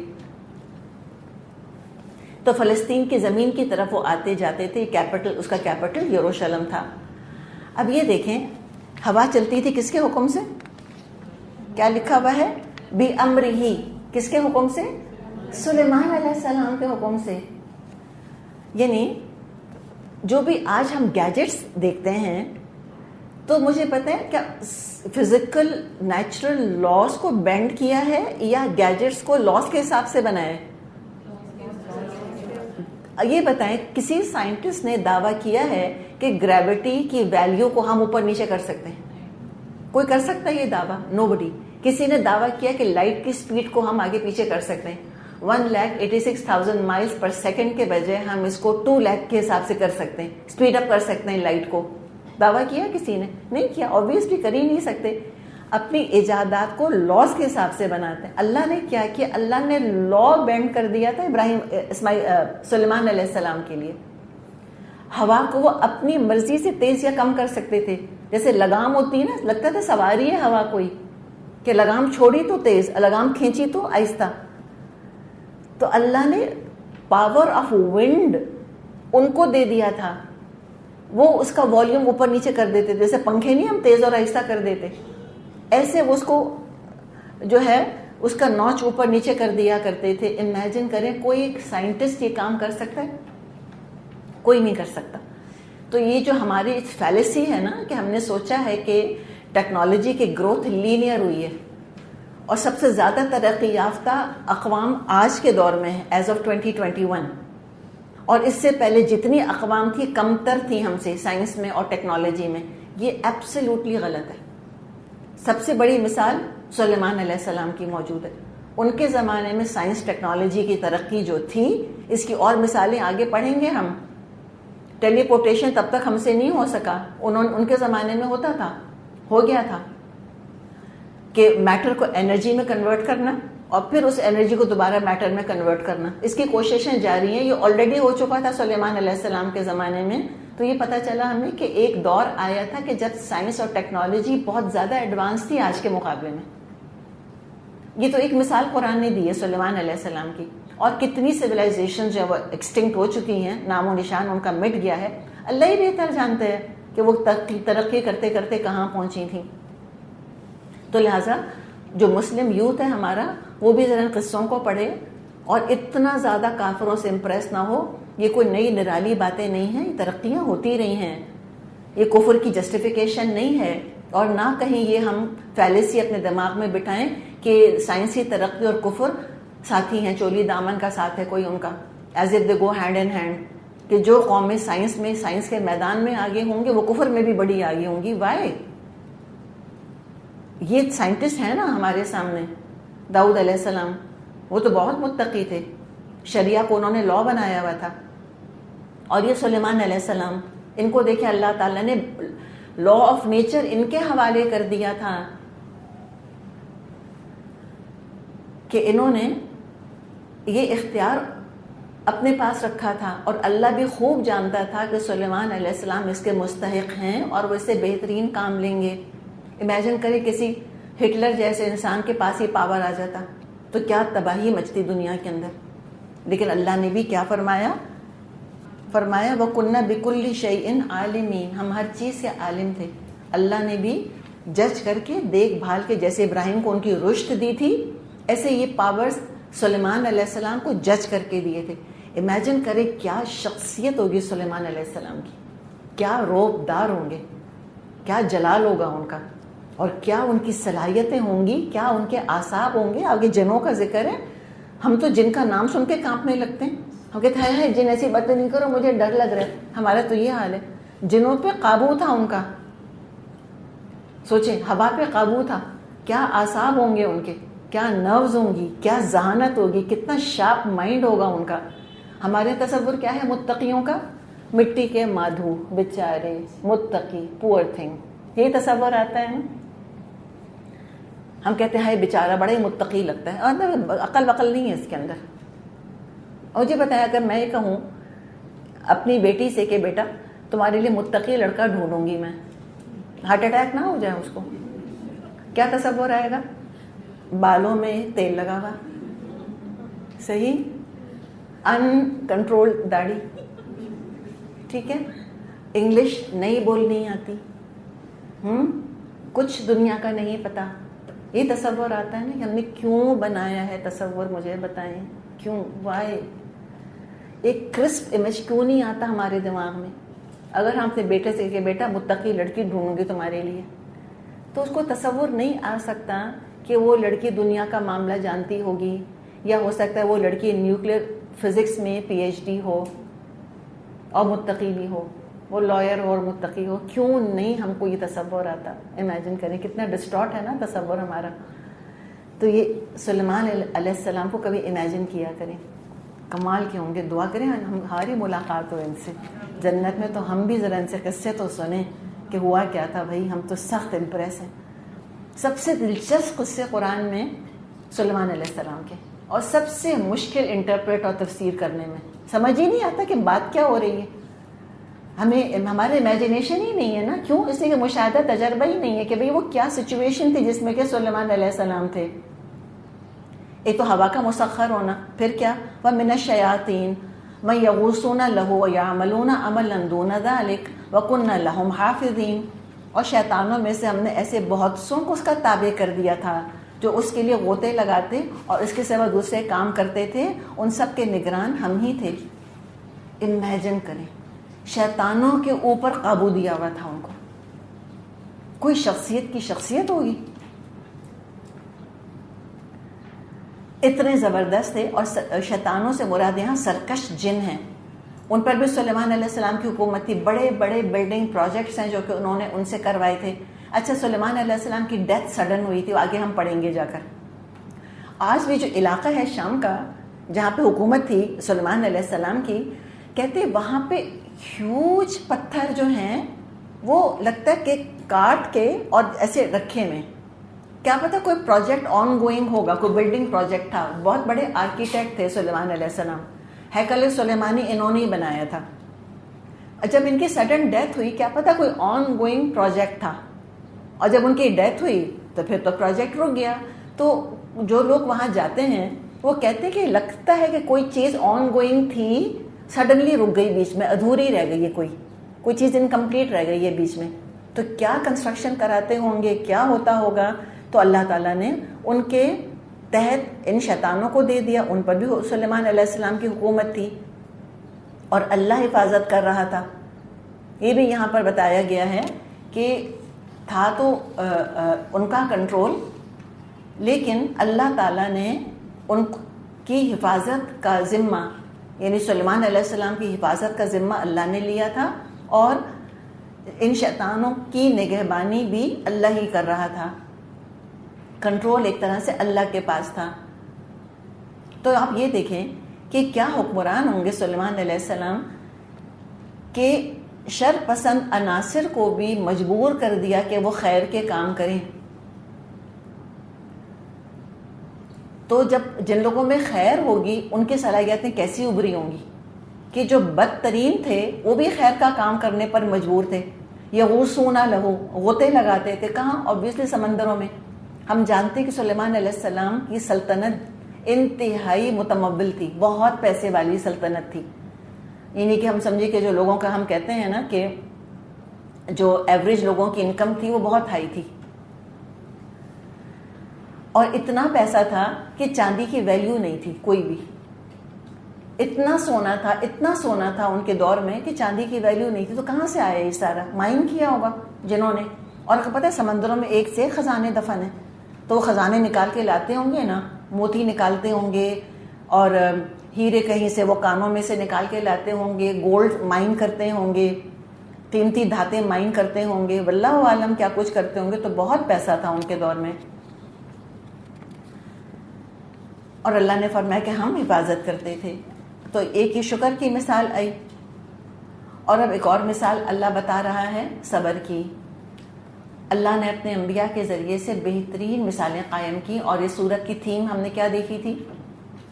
تو فلسطین کی زمین کی طرف وہ آتے جاتے تھے، کیپٹل، اس کا کیپٹل یروشلم تھا۔ اب یہ دیکھیں ہوا چلتی تھی کس کے حکم سے؟ کیا لکھا ہوا ہے؟ بِأَمْرِهِ، کس کے حکم سے؟ سلیمان علیہ السلام کے حکم سے۔ یعنی جو بھی آج ہم گیجٹس دیکھتے ہیں تو مجھے پتہ ہے کیا فزیکل نیچرل لاز کو بینڈ کیا ہے یا گیجٹس کو لاز کے حساب سے بنایا ہے؟ یہ بتائیں، کسی سائنٹسٹ نے دعویٰ کیا ہے کہ گریوٹی کی ویلیو کو ہم اوپر نیچے کر سکتے ہیں؟ کوئی کر سکتا ہے یہ دعویٰ؟ نوبڈی۔ کسی نے دعویٰ کیا کہ لائٹ کی سپیڈ کو ہم آگے پیچھے کر سکتے ہیں؟ 1,86,000 مائلز پر سیکنڈ کے بجائے ہم اس کو 2 لاکھ کے حساب سے کر سکتے ہیں، اسپیڈ اپ کر سکتے ہیں لائٹ کو۔ دعویٰ کیا کسی نے؟ نہیں کیا، آبویسلی کر ہی نہیں سکتے۔ اپنی ایجادات کو لاز کے حساب سے بناتے ہیں۔ اللہ نے کیا کیا؟ اللہ نے لا بینڈ کر دیا تھا سلیمان علیہ السلام کے لیے۔ ہوا کو وہ اپنی مرضی سے تیز یا کم کر سکتے تھے، جیسے لگام ہوتی ہے نا، لگتا تھا سواری ہے ہوا کوئی، کہ لگام چھوڑی تو تیز، لگام کھینچی تو آہستہ۔ تو اللہ نے پاور آف ونڈ ان کو دے دیا تھا، وہ اس کا والیوم اوپر نیچے کر دیتے، جیسے پنکھے نہیں ہم تیز اور آہستہ کر دیتے، ایسے وہ اس کو جو ہے اس کا نوچ اوپر نیچے کر دیا کرتے تھے۔ امیجن کریں کوئی ایک سائنٹسٹ یہ کام کر سکتا ہے؟ کوئی نہیں کر سکتا۔ تو یہ جو ہماری فیلیسی ہے نا کہ ہم نے سوچا ہے کہ ٹیکنالوجی کی گروتھ لینئر ہوئی ہے اور سب سے زیادہ ترقی یافتہ اقوام آج کے دور میں ہے ایز آف 2021، اور اس سے پہلے جتنی اقوام تھی کمتر تھی ہم سے سائنس میں اور ٹیکنالوجی میں۔ یہ ایبسلیوٹلی غلط ہے۔ سب سے بڑی مثال سلیمان علیہ السلام کی موجود ہے۔ ان کے زمانے میں سائنس ٹیکنالوجی کی ترقی جو تھی، اس کی اور مثالیں آگے پڑھیں گے ہم۔ ٹیلی پورٹیشن تب تک ہم سے نہیں ہو سکا، ان کے زمانے میں ہوتا تھا، ہو گیا تھا کہ میٹر کو انرجی میں کنورٹ کرنا اور پھر اس انرجی کو دوبارہ میٹر میں کنورٹ کرنا، اس کی کوششیں جاری ہیں۔ یہ آلریڈی ہو چکا تھا سلیمان علیہ السلام کے زمانے میں۔ تو یہ پتہ چلا ہمیں کہ ایک دور آیا تھا کہ جب سائنس اور ٹیکنالوجی بہت زیادہ ایڈوانس تھی آج کے مقابلے میں۔ یہ تو ایک مثال قرآن نے دی ہے سلیمان علیہ السلام کی، اور کتنی سویلائزیشن جو ہے وہ ایکسٹنکٹ ہو چکی ہیں، نام و نشان ان کا مٹ گیا ہے۔ اللہ ہی بہتر جانتے ہیں کہ وہ ترقی کرتے کرتے کہاں پہنچی تھیں۔ تو لہٰذا جو مسلم یوتھ ہے ہمارا، وہ بھی ذرا قصوں کو پڑھے اور اتنا زیادہ کافروں سے امپریس نہ ہو۔ یہ کوئی نئی نرالی باتیں نہیں ہیں، یہ ترقیاں ہوتی رہی ہیں، یہ کفر کی جسٹیفیکیشن نہیں ہے، اور نہ کہیں یہ ہم فیلیسی اپنے دماغ میں بٹھائیں کہ سائنسی ترقی اور کفر ساتھی ہیں، چولی دامن کا ساتھ ہے کوئی ان کا، as if they go hand in hand, کہ جو قومیں سائنس کے میدان میں آگے ہوں گے وہ کفر میں بھی بڑی آگے ہوں گی۔ وائی؟ یہ سائنٹسٹ ہیں نا ہمارے سامنے، داؤد علیہ السلام، وہ تو بہت متقی تھے، شریعہ کو انہوں نے لا بنایا ہوا تھا۔ اور یہ سلیمان علیہ السلام، ان کو دیکھیں اللہ تعالیٰ نے لا آف نیچر ان کے حوالے کر دیا تھا کہ انہوں نے یہ اختیار اپنے پاس رکھا تھا، اور اللہ بھی خوب جانتا تھا کہ سلیمان علیہ السلام اس کے مستحق ہیں اور وہ اس سے بہترین کام لیں گے. امیجن کریں کسی ہٹلر جیسے انسان کے پاس ہی پاور آ جاتا تو کیا تباہی مچتی دنیا کے اندر. لیکن اللہ نے بھی کیا فرمایا وَكُنَّا بِكُلِّ شَيْءٍ عَالِمِينَ، ہم ہر چیز کے عالم تھے. اللہ نے بھی جج کر کے دیکھ بھال کے، جیسے ابراہیم کو ان کی رشد دی تھی ایسے یہ پاورز سلیمان علیہ السلام کو جج کر کے دیے تھے. امیجن کرے کیا شخصیت ہوگی سلیمان علیہ السلام کی، کیا روب دار ہوں گے، کیا جلال ہوگا ان کا، اور کیا ان کی صلاحیتیں ہوں گی، کیا ان کے اعصاب ہوں گے. آگے جنوں کا ذکر ہے، ہم تو جن کا نام سن کے کانپنے لگتے ہیں. ہم کہتے ہیں جن ایسی باتیں نہیں کرو، مجھے ڈر لگ رہا ہے. ہمارا تو یہ حال ہے. جنوں پہ قابو تھا ان کا، سوچیں ہوا پہ قابو تھا. کیا اعصاب ہوں گے ان کے، کیا نروز ہوں گی، کیا ذہانت ہوگی، کتنا شارپ مائنڈ ہوگا ان کا. ہمارے تصور کیا ہے متقیوں کا؟ مٹی کے مادھو، بیچارے متقی، پور تھنگ، یہی تصور آتا ہے نا. ہم کہتے ہیں بیچارہ بڑا ہی متقی لگتا ہے، اور عقل وقل نہیں ہے اس کے اندر. اور مجھے بتایا اگر میں یہ کہوں اپنی بیٹی سے کہ بیٹا تمہارے لیے متقی لڑکا ڈھونڈوں گی میں، ہارٹ اٹیک نہ ہو جائے اس کو، کیا تصور آئے گا؟ بالوں میں تیل لگا ہوا، صحیح، ان کنٹرولڈ داڑھی، ٹھیک ہے، انگلش نہیں بولنی آتی، کچھ دنیا کا نہیں پتا. یہ تصور آتا ہے نا کہ ہم نے کیوں بنایا ہے تصور، مجھے بتائیں کیوں، وائی. ایک کرسپ امیج کیوں نہیں آتا ہمارے دماغ میں؟ اگر ہم اپنے بیٹے سے کہ بیٹا متقی لڑکی ڈھونڈوں گی تمہارے لیے، تو اس کو تصور نہیں آ سکتا کہ وہ لڑکی دنیا کا معاملہ جانتی ہوگی، یا ہو سکتا ہے وہ لڑکی نیوکلیئر فزکس میں پی ایچ ڈی ہو اور متقی بھی ہو، وہ لائر ہو اور متقی ہو. کیوں نہیں ہم کو یہ تصور آتا؟ امیجن کریں کتنا ڈسٹارٹ ہے نا تصور ہمارا. تو یہ سلیمان علیہ السلام کو کبھی امیجن کیا کریں، کمال کے ہوں گے. دعا کریں ہماری ملاقات ہو ان سے جنت میں، تو ہم بھی ذرا ان سے قصے تو سنیں کہ ہوا کیا تھا. بھائی ہم تو سخت امپریس ہیں. سب سے دلچسپ قصے قرآن میں سلیمان علیہ السلام کے، اور سب سے مشکل انٹرپریٹ اور تفسیر کرنے میں. سمجھ ہی نہیں آتا کہ بات کیا ہو رہی ہے. ہمارے امیجنیشن ہی نہیں ہے نا. کیوں؟ اس لیے کہ مشاہدہ تجربہ ہی نہیں ہے کہ بھئی وہ کیا سچویشن تھی جس میں کہ سلیمان علیہ السلام تھے. ایک تو ہوا کا مسخر ہونا، پھر کیا وَمِنَ الشَّيَاطِينِ مَن يَغُوصُونَ لَهُ وَيَعْمَلُونَ عَمَلًا دُونَ ذَلِكَ وَكُنَّا لَهُمْ حَافِظِينَ. اور شیطانوں میں سے ہم نے ایسے بہت سوں کو اس کا تابع کر دیا تھا جو اس کے لیے غوطے لگاتے اور اس کے سوا دوسرے کام کرتے تھے. ان سب کے نگران ہم ہی تھے. امیجن کریں شیطانوں کے اوپر قابو دیا ہوا تھا ان کو. کوئی شخصیت کی شخصیت ہوگی، اتنے زبردست تھے. اور شیطانوں سے مراد یہاں سرکش جن ہیں. ان پر بھی سلیمان علیہ السلام کی حکومت تھی. بڑے بڑے بلڈنگ پروجیکٹس ہیں جو کہ انہوں نے ان سے کروائے تھے. اچھا سلیمان علیہ السلام کی ڈیتھ سڈن ہوئی تھی، آگے ہم پڑھیں گے جا کر. آج بھی جو علاقہ ہے شام کا جہاں پہ حکومت تھی سلیمان علیہ السلام کی، کہتے وہاں پہ ہیوج پتھر جو ہیں وہ لگتا ہے کہ کاٹ کے اور ایسے رکھے میں. کیا پتہ کوئی پروجیکٹ آن گوئنگ ہوگا، کوئی بلڈنگ پروجیکٹ تھا. بہت بڑے آرکیٹیکٹ تھے سلیمان علیہ السلام. ہیکل سلیمانی انہوں نے ہی بنایا تھا. جب ان کی سڈن ڈیتھ ہوئی، کیا پتہ کوئی آن گوئنگ پروجیکٹ تھا، اور جب ان کی ڈیتھ ہوئی تو پھر تو پروجیکٹ رک گیا. تو جو لوگ وہاں جاتے ہیں وہ کہتے ہیں کہ لگتا ہے کہ کوئی چیز آن گوئنگ تھی، سڈنلی رک گئی بیچ میں، ادھوری رہ گئی ہے، کوئی چیز انکمپلیٹ رہ گئی ہے بیچ میں. تو کیا کنسٹرکشن کراتے ہوں گے، کیا ہوتا ہوگا. تو اللہ تعالیٰ نے ان کے تحت ان شیطانوں کو دے دیا. ان پر بھی سلیمان علیہ السلام کی حکومت تھی اور اللہ حفاظت کر رہا تھا. یہ بھی یہاں پر بتایا گیا ہے کہ تھا تو ان کا کنٹرول، لیکن اللہ تعالیٰ نے ان کی حفاظت کا ذمہ، یعنی سلیمان علیہ السلام کی حفاظت کا ذمہ اللہ نے لیا تھا، اور ان شیطانوں کی نگہبانی بھی اللہ ہی کر رہا تھا. کنٹرول ایک طرح سے اللہ کے پاس تھا. تو آپ یہ دیکھیں کہ کیا حکمران ہوں گے سلیمان علیہ السلام کہ شر پسند عناصر کو بھی مجبور کر دیا کہ وہ خیر کے کام کریں. تو جب جن لوگوں میں خیر ہوگی ان کی صلاحیتیں کیسی ابھری ہوں گی کہ جو بدترین تھے وہ بھی خیر کا کام کرنے پر مجبور تھے. یغوصون لہو، غوطے لگاتے تھے. کہاں؟ اوبویسلی سمندروں میں. ہم جانتے ہیں کہ سلیمان علیہ السلام کی سلطنت انتہائی متمول تھی، بہت پیسے والی سلطنت تھی. یعنی کہ ہم سمجھے کہ جو لوگوں کا ہم کہتے ہیں نا کہ جو ایوریج لوگوں کی انکم تھی وہ بہت ہائی تھی، اور اتنا پیسہ تھا کہ چاندی کی ویلیو نہیں تھی کوئی بھی. اتنا سونا تھا ان کے دور میں کہ چاندی کی ویلیو نہیں تھی. تو کہاں سے آیا یہ سارا؟ مائن کیا ہوگا جنہوں نے. اور پتہ ہے سمندروں میں ایک سے خزانے دفن ہیں، تو وہ خزانے نکال کے لاتے ہوں گے نا، موتی نکالتے ہوں گے، اور ہیرے کہیں سے وہ کانوں میں سے نکال کے لاتے ہوں گے، گولڈ مائن کرتے ہوں گے، قیمتی دھاتیں مائن کرتے ہوں گے، واللہ عالم کیا کچھ کرتے ہوں گے. تو بہت پیسہ تھا ان کے دور میں. اور اللہ نے فرمایا کہ ہم حفاظت کرتے تھے. تو ایک ہی شکر کی مثال آئی، اور اب ایک اور مثال اللہ بتا رہا ہے صبر کی. اللہ نے اپنے انبیاء کے ذریعے سے بہترین مثالیں قائم کی، اور اس سورت کی تھیم ہم نے کیا دیکھی تھی؟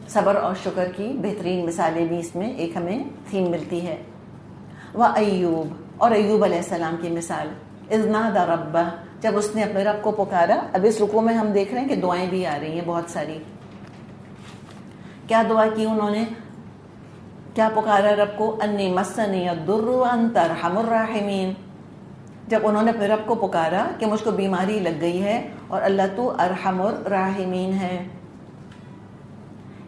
صبر اور شکر کی بہترین مثالیں بھی اس میں ایک ہمیں تھیم ملتی ہے. وَأَيُّوب، اور ایوب علیہ السلام کی مثال. اذ نادى ربہ، جب اس نے اپنے رب کو پکارا. اب اس رکوع میں ہم دیکھ رہے ہیں کہ دعائیں بھی آ رہی ہیں بہت ساری. کیا دعا کی انہوں نے؟ کیا پکارا رب کو؟ انی مسنی الضر وانت ارحم الراحمین. جب انہوں نے اپنے رب کو پکارا کہ مجھ کو بیماری لگ گئی ہے اور اللہ تو ارحم الراحمین ہے.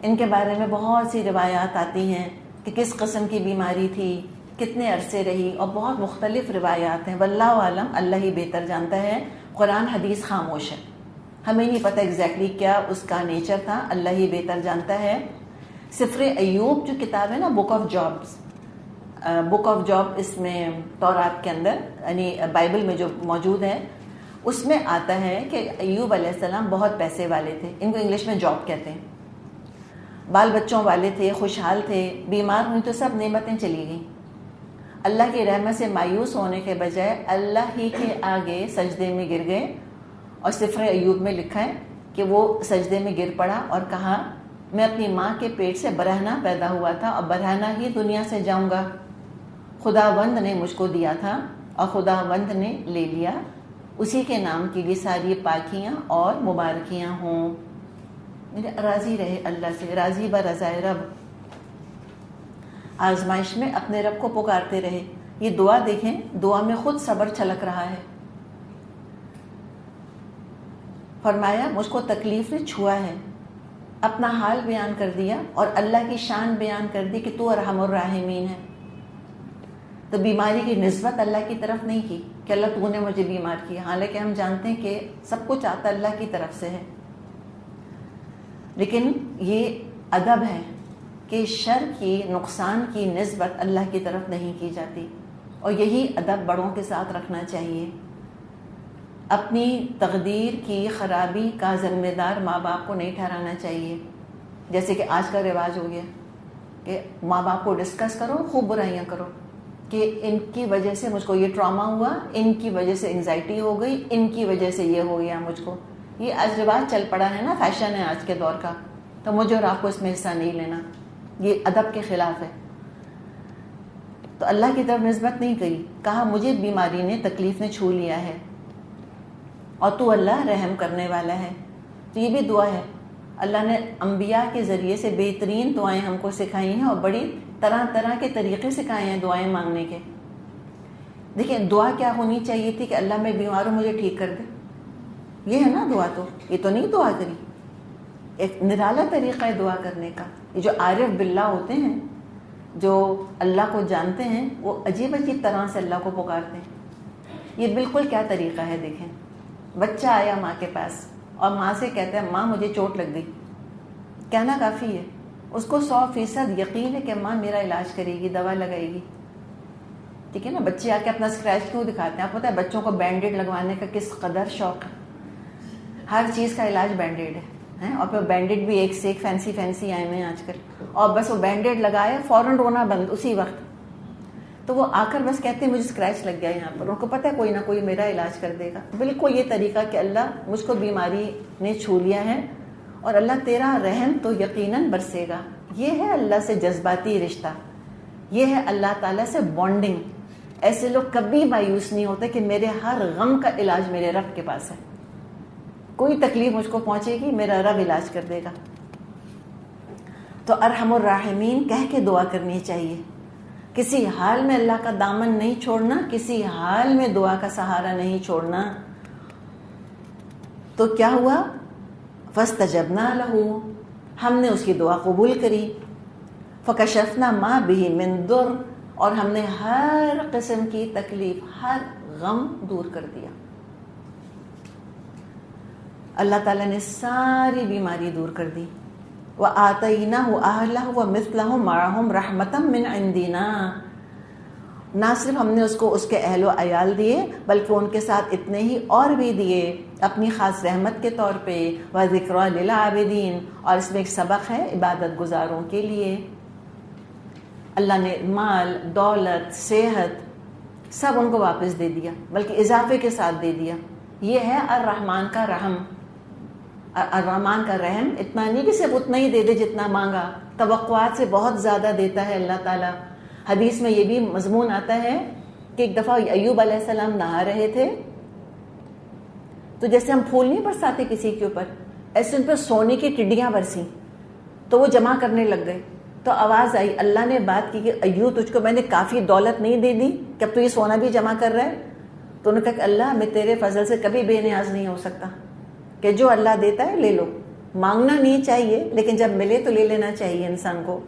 ان کے بارے میں بہت سی روایات آتی ہیں کہ کس قسم کی بیماری تھی، کتنے عرصے رہی، اور بہت مختلف روایات ہیں. واللہ عالم، اللہ ہی بہتر جانتا ہے. قرآن حدیث خاموش ہے، ہمیں نہیں پتہ ایگزیکٹلی کیا اس کا نیچر تھا، اللہ ہی بہتر جانتا ہے. سفر ایوب جو کتاب ہے نا، بک آف جاب اس میں تورات کے اندر، یعنی بائبل میں جو موجود ہے، اس میں آتا ہے کہ ایوب علیہ السلام بہت پیسے والے تھے. ان کو انگلش میں جاب کہتے ہیں. بال بچوں والے تھے، خوشحال تھے. بیمار ہوئی تو سب نعمتیں چلی گئیں. اللہ کی رحمت سے مایوس ہونے کے بجائے اللہ ہی کے آگے سجدے میں گر گئے. اور سفر ایوب میں لکھا ہے کہ وہ سجدے میں گر پڑا اور کہا میں اپنی ماں کے پیٹ سے برہنہ پیدا ہوا تھا اور برہنہ ہی دنیا سے جاؤں گا. خداوند نے مجھ کو دیا تھا اور خداوند نے لے لیا. اسی کے نام کے لیے ساری پاکیاں اور مبارکیاں ہوں. راضی رہے اللہ سے، راضی برضائے رب. آزمائش میں اپنے رب کو پکارتے رہے. یہ دعا دیکھیں، دعا میں خود صبر چھلک رہا ہے. فرمایا مجھ کو تکلیف نے چھوا ہے، اپنا حال بیان کر دیا اور اللہ کی شان بیان کر دی کہ تو ارحم الراحمین ہے. تو بیماری کی نسبت اللہ کی طرف نہیں کی کہ اللہ تو نے مجھے بیمار کیا، حالانکہ ہم جانتے ہیں کہ سب کچھ آتا اللہ کی طرف سے ہے. لیکن یہ ادب ہے کہ شر کی، نقصان کی نسبت اللہ کی طرف نہیں کی جاتی، اور یہی ادب بڑوں کے ساتھ رکھنا چاہیے. اپنی تقدیر کی خرابی کا ذمہ دار ماں باپ کو نہیں ٹھہرانا چاہیے. جیسے کہ آج کا رواج ہو گیا کہ ماں باپ کو ڈسکس کرو، خوب برائیاں کرو کہ ان کی وجہ سے مجھ کو یہ ٹراما ہوا، ان کی وجہ سے انزائٹی ہو گئی، ان کی وجہ سے یہ ہو گیا مجھ کو. یہ آج رواج چل پڑا ہے نا، فیشن ہے آج کے دور کا. تو مجھے اور آپ کو اس میں حصہ نہیں لینا. یہ ادب کے خلاف ہے. تو اللہ کی طرف نسبت نہیں کی، کہا مجھے بیماری نے، تکلیف نے چھو لیا ہے اور تو اللہ رحم کرنے والا ہے. تو یہ بھی دعا ہے. اللہ نے انبیاء کے ذریعے سے بہترین دعائیں ہم کو سکھائی ہیں، اور بڑی طرح طرح کے طریقے سکھائے ہیں دعائیں مانگنے کے. دیکھیں دعا کیا ہونی چاہیے تھی کہ اللہ میں بیمار ہوں مجھے ٹھیک کر دے. یہ ہے نا دعا. تو یہ تو نہیں دعا کری. ایک نرالا طریقہ ہے دعا کرنے کا. یہ جو عارف باللہ ہوتے ہیں، جو اللہ کو جانتے ہیں، وہ عجیب عجیب طرح سے اللہ کو پکارتے ہیں. یہ بالکل کیا طریقہ ہے. دیکھیں بچہ آیا ماں کے پاس اور ماں سے کہتا ہے ماں مجھے چوٹ لگ گئی. کہنا کافی ہے. اس کو 100% یقین ہے کہ ماں میرا علاج کرے گی، دوا لگائے گی. ٹھیک ہے نا. بچے آ کے اپنا اسکریچ کیوں دکھاتے ہیں؟ آپ پتہ ہے بچوں کو بینڈیڈ لگوانے کا کس قدر شوق ہے. ہر چیز کا علاج بینڈیڈ ہے. اور پھر بینڈیڈ بھی ایک سے ایک فینسی آئے ہوئے ہیں آج کل. اور بس وہ بینڈیڈ لگائے فوراً رونا بند اسی وقت. تو وہ آ کر بس کہتے ہیں مجھے اسکریچ لگ گیا یہاں پر. ان کو پتہ ہے کوئی نہ کوئی میرا علاج کر دے گا. بالکل یہ طریقہ کہ اللہ مجھ کو بیماری نے چھو لیا ہے اور اللہ تیرا رحم تو یقیناً برسے گا. یہ ہے اللہ سے جذباتی رشتہ, یہ ہے اللہ تعالیٰ سے بانڈنگ. ایسے لوگ کبھی مایوس نہیں ہوتے کہ میرے ہر غم کا علاج میرے رب کے پاس ہے, کوئی تکلیف مجھ کو پہنچے گی میرا رب علاج کر دے گا. تو ارحم الراحمین کہہ کے دعا کرنی چاہیے. کسی حال میں اللہ کا دامن نہیں چھوڑنا, کسی حال میں دعا کا سہارا نہیں چھوڑنا. تو کیا ہوا؟ فاستجبنا لہ, ہم نے اس کی دعا قبول کری. فکشفنا ما بہ من ضر, اور ہم نے ہر قسم کی تکلیف, ہر غم دور کر دیا. اللہ تعالیٰ نے ساری بیماری دور کر دی. وَآتَيْنَاهُ أَهْلَهُ وَمِثْلَهُمْ مَعَهُمْ رَحْمَةً مِّنْ عِنْدِنَا, نہ صرف ہم نے اس کو اس کے اہل و عیال دیے بلکہ ان کے ساتھ اتنے ہی اور بھی دیے اپنی خاص رحمت کے طور پہ. وَذِكْرَىٰ لِلْعَابِدِينَ, اور اس میں ایک سبق ہے عبادت گزاروں کے لیے. اللہ نے مال, دولت, صحت سب ان کو واپس دے دیا, بلکہ اضافے کے ساتھ دے دیا. یہ ہے الرحمن کا رحم. الرحمن کا رحم اتنا نہیں کہ صرف اتنا ہی دے دے جتنا مانگا, توقعات سے بہت زیادہ دیتا ہے اللہ تعالیٰ. حدیث میں یہ بھی مضمون آتا ہے کہ ایک دفعہ ایوب علیہ السلام نہا رہے تھے, تو جیسے ہم پھول نہیں برساتے کسی کے اوپر, ایسے ان پر سونے کی ٹڈیاں برسیں, تو وہ جمع کرنے لگ گئے. تو آواز آئی, اللہ نے بات کی کہ ایوب تجھ کو میں نے کافی دولت نہیں دے دی کہ اب تو یہ سونا بھی جمع کر رہا ہے؟ تو انہوں نے کہا کہ اللہ میں تیرے فضل سے کبھی بے نیاز نہیں ہو سکتا, کہ جو اللہ دیتا ہے لے لو. مانگنا نہیں چاہیے لیکن جب ملے تو لے لینا چاہیے انسان کو.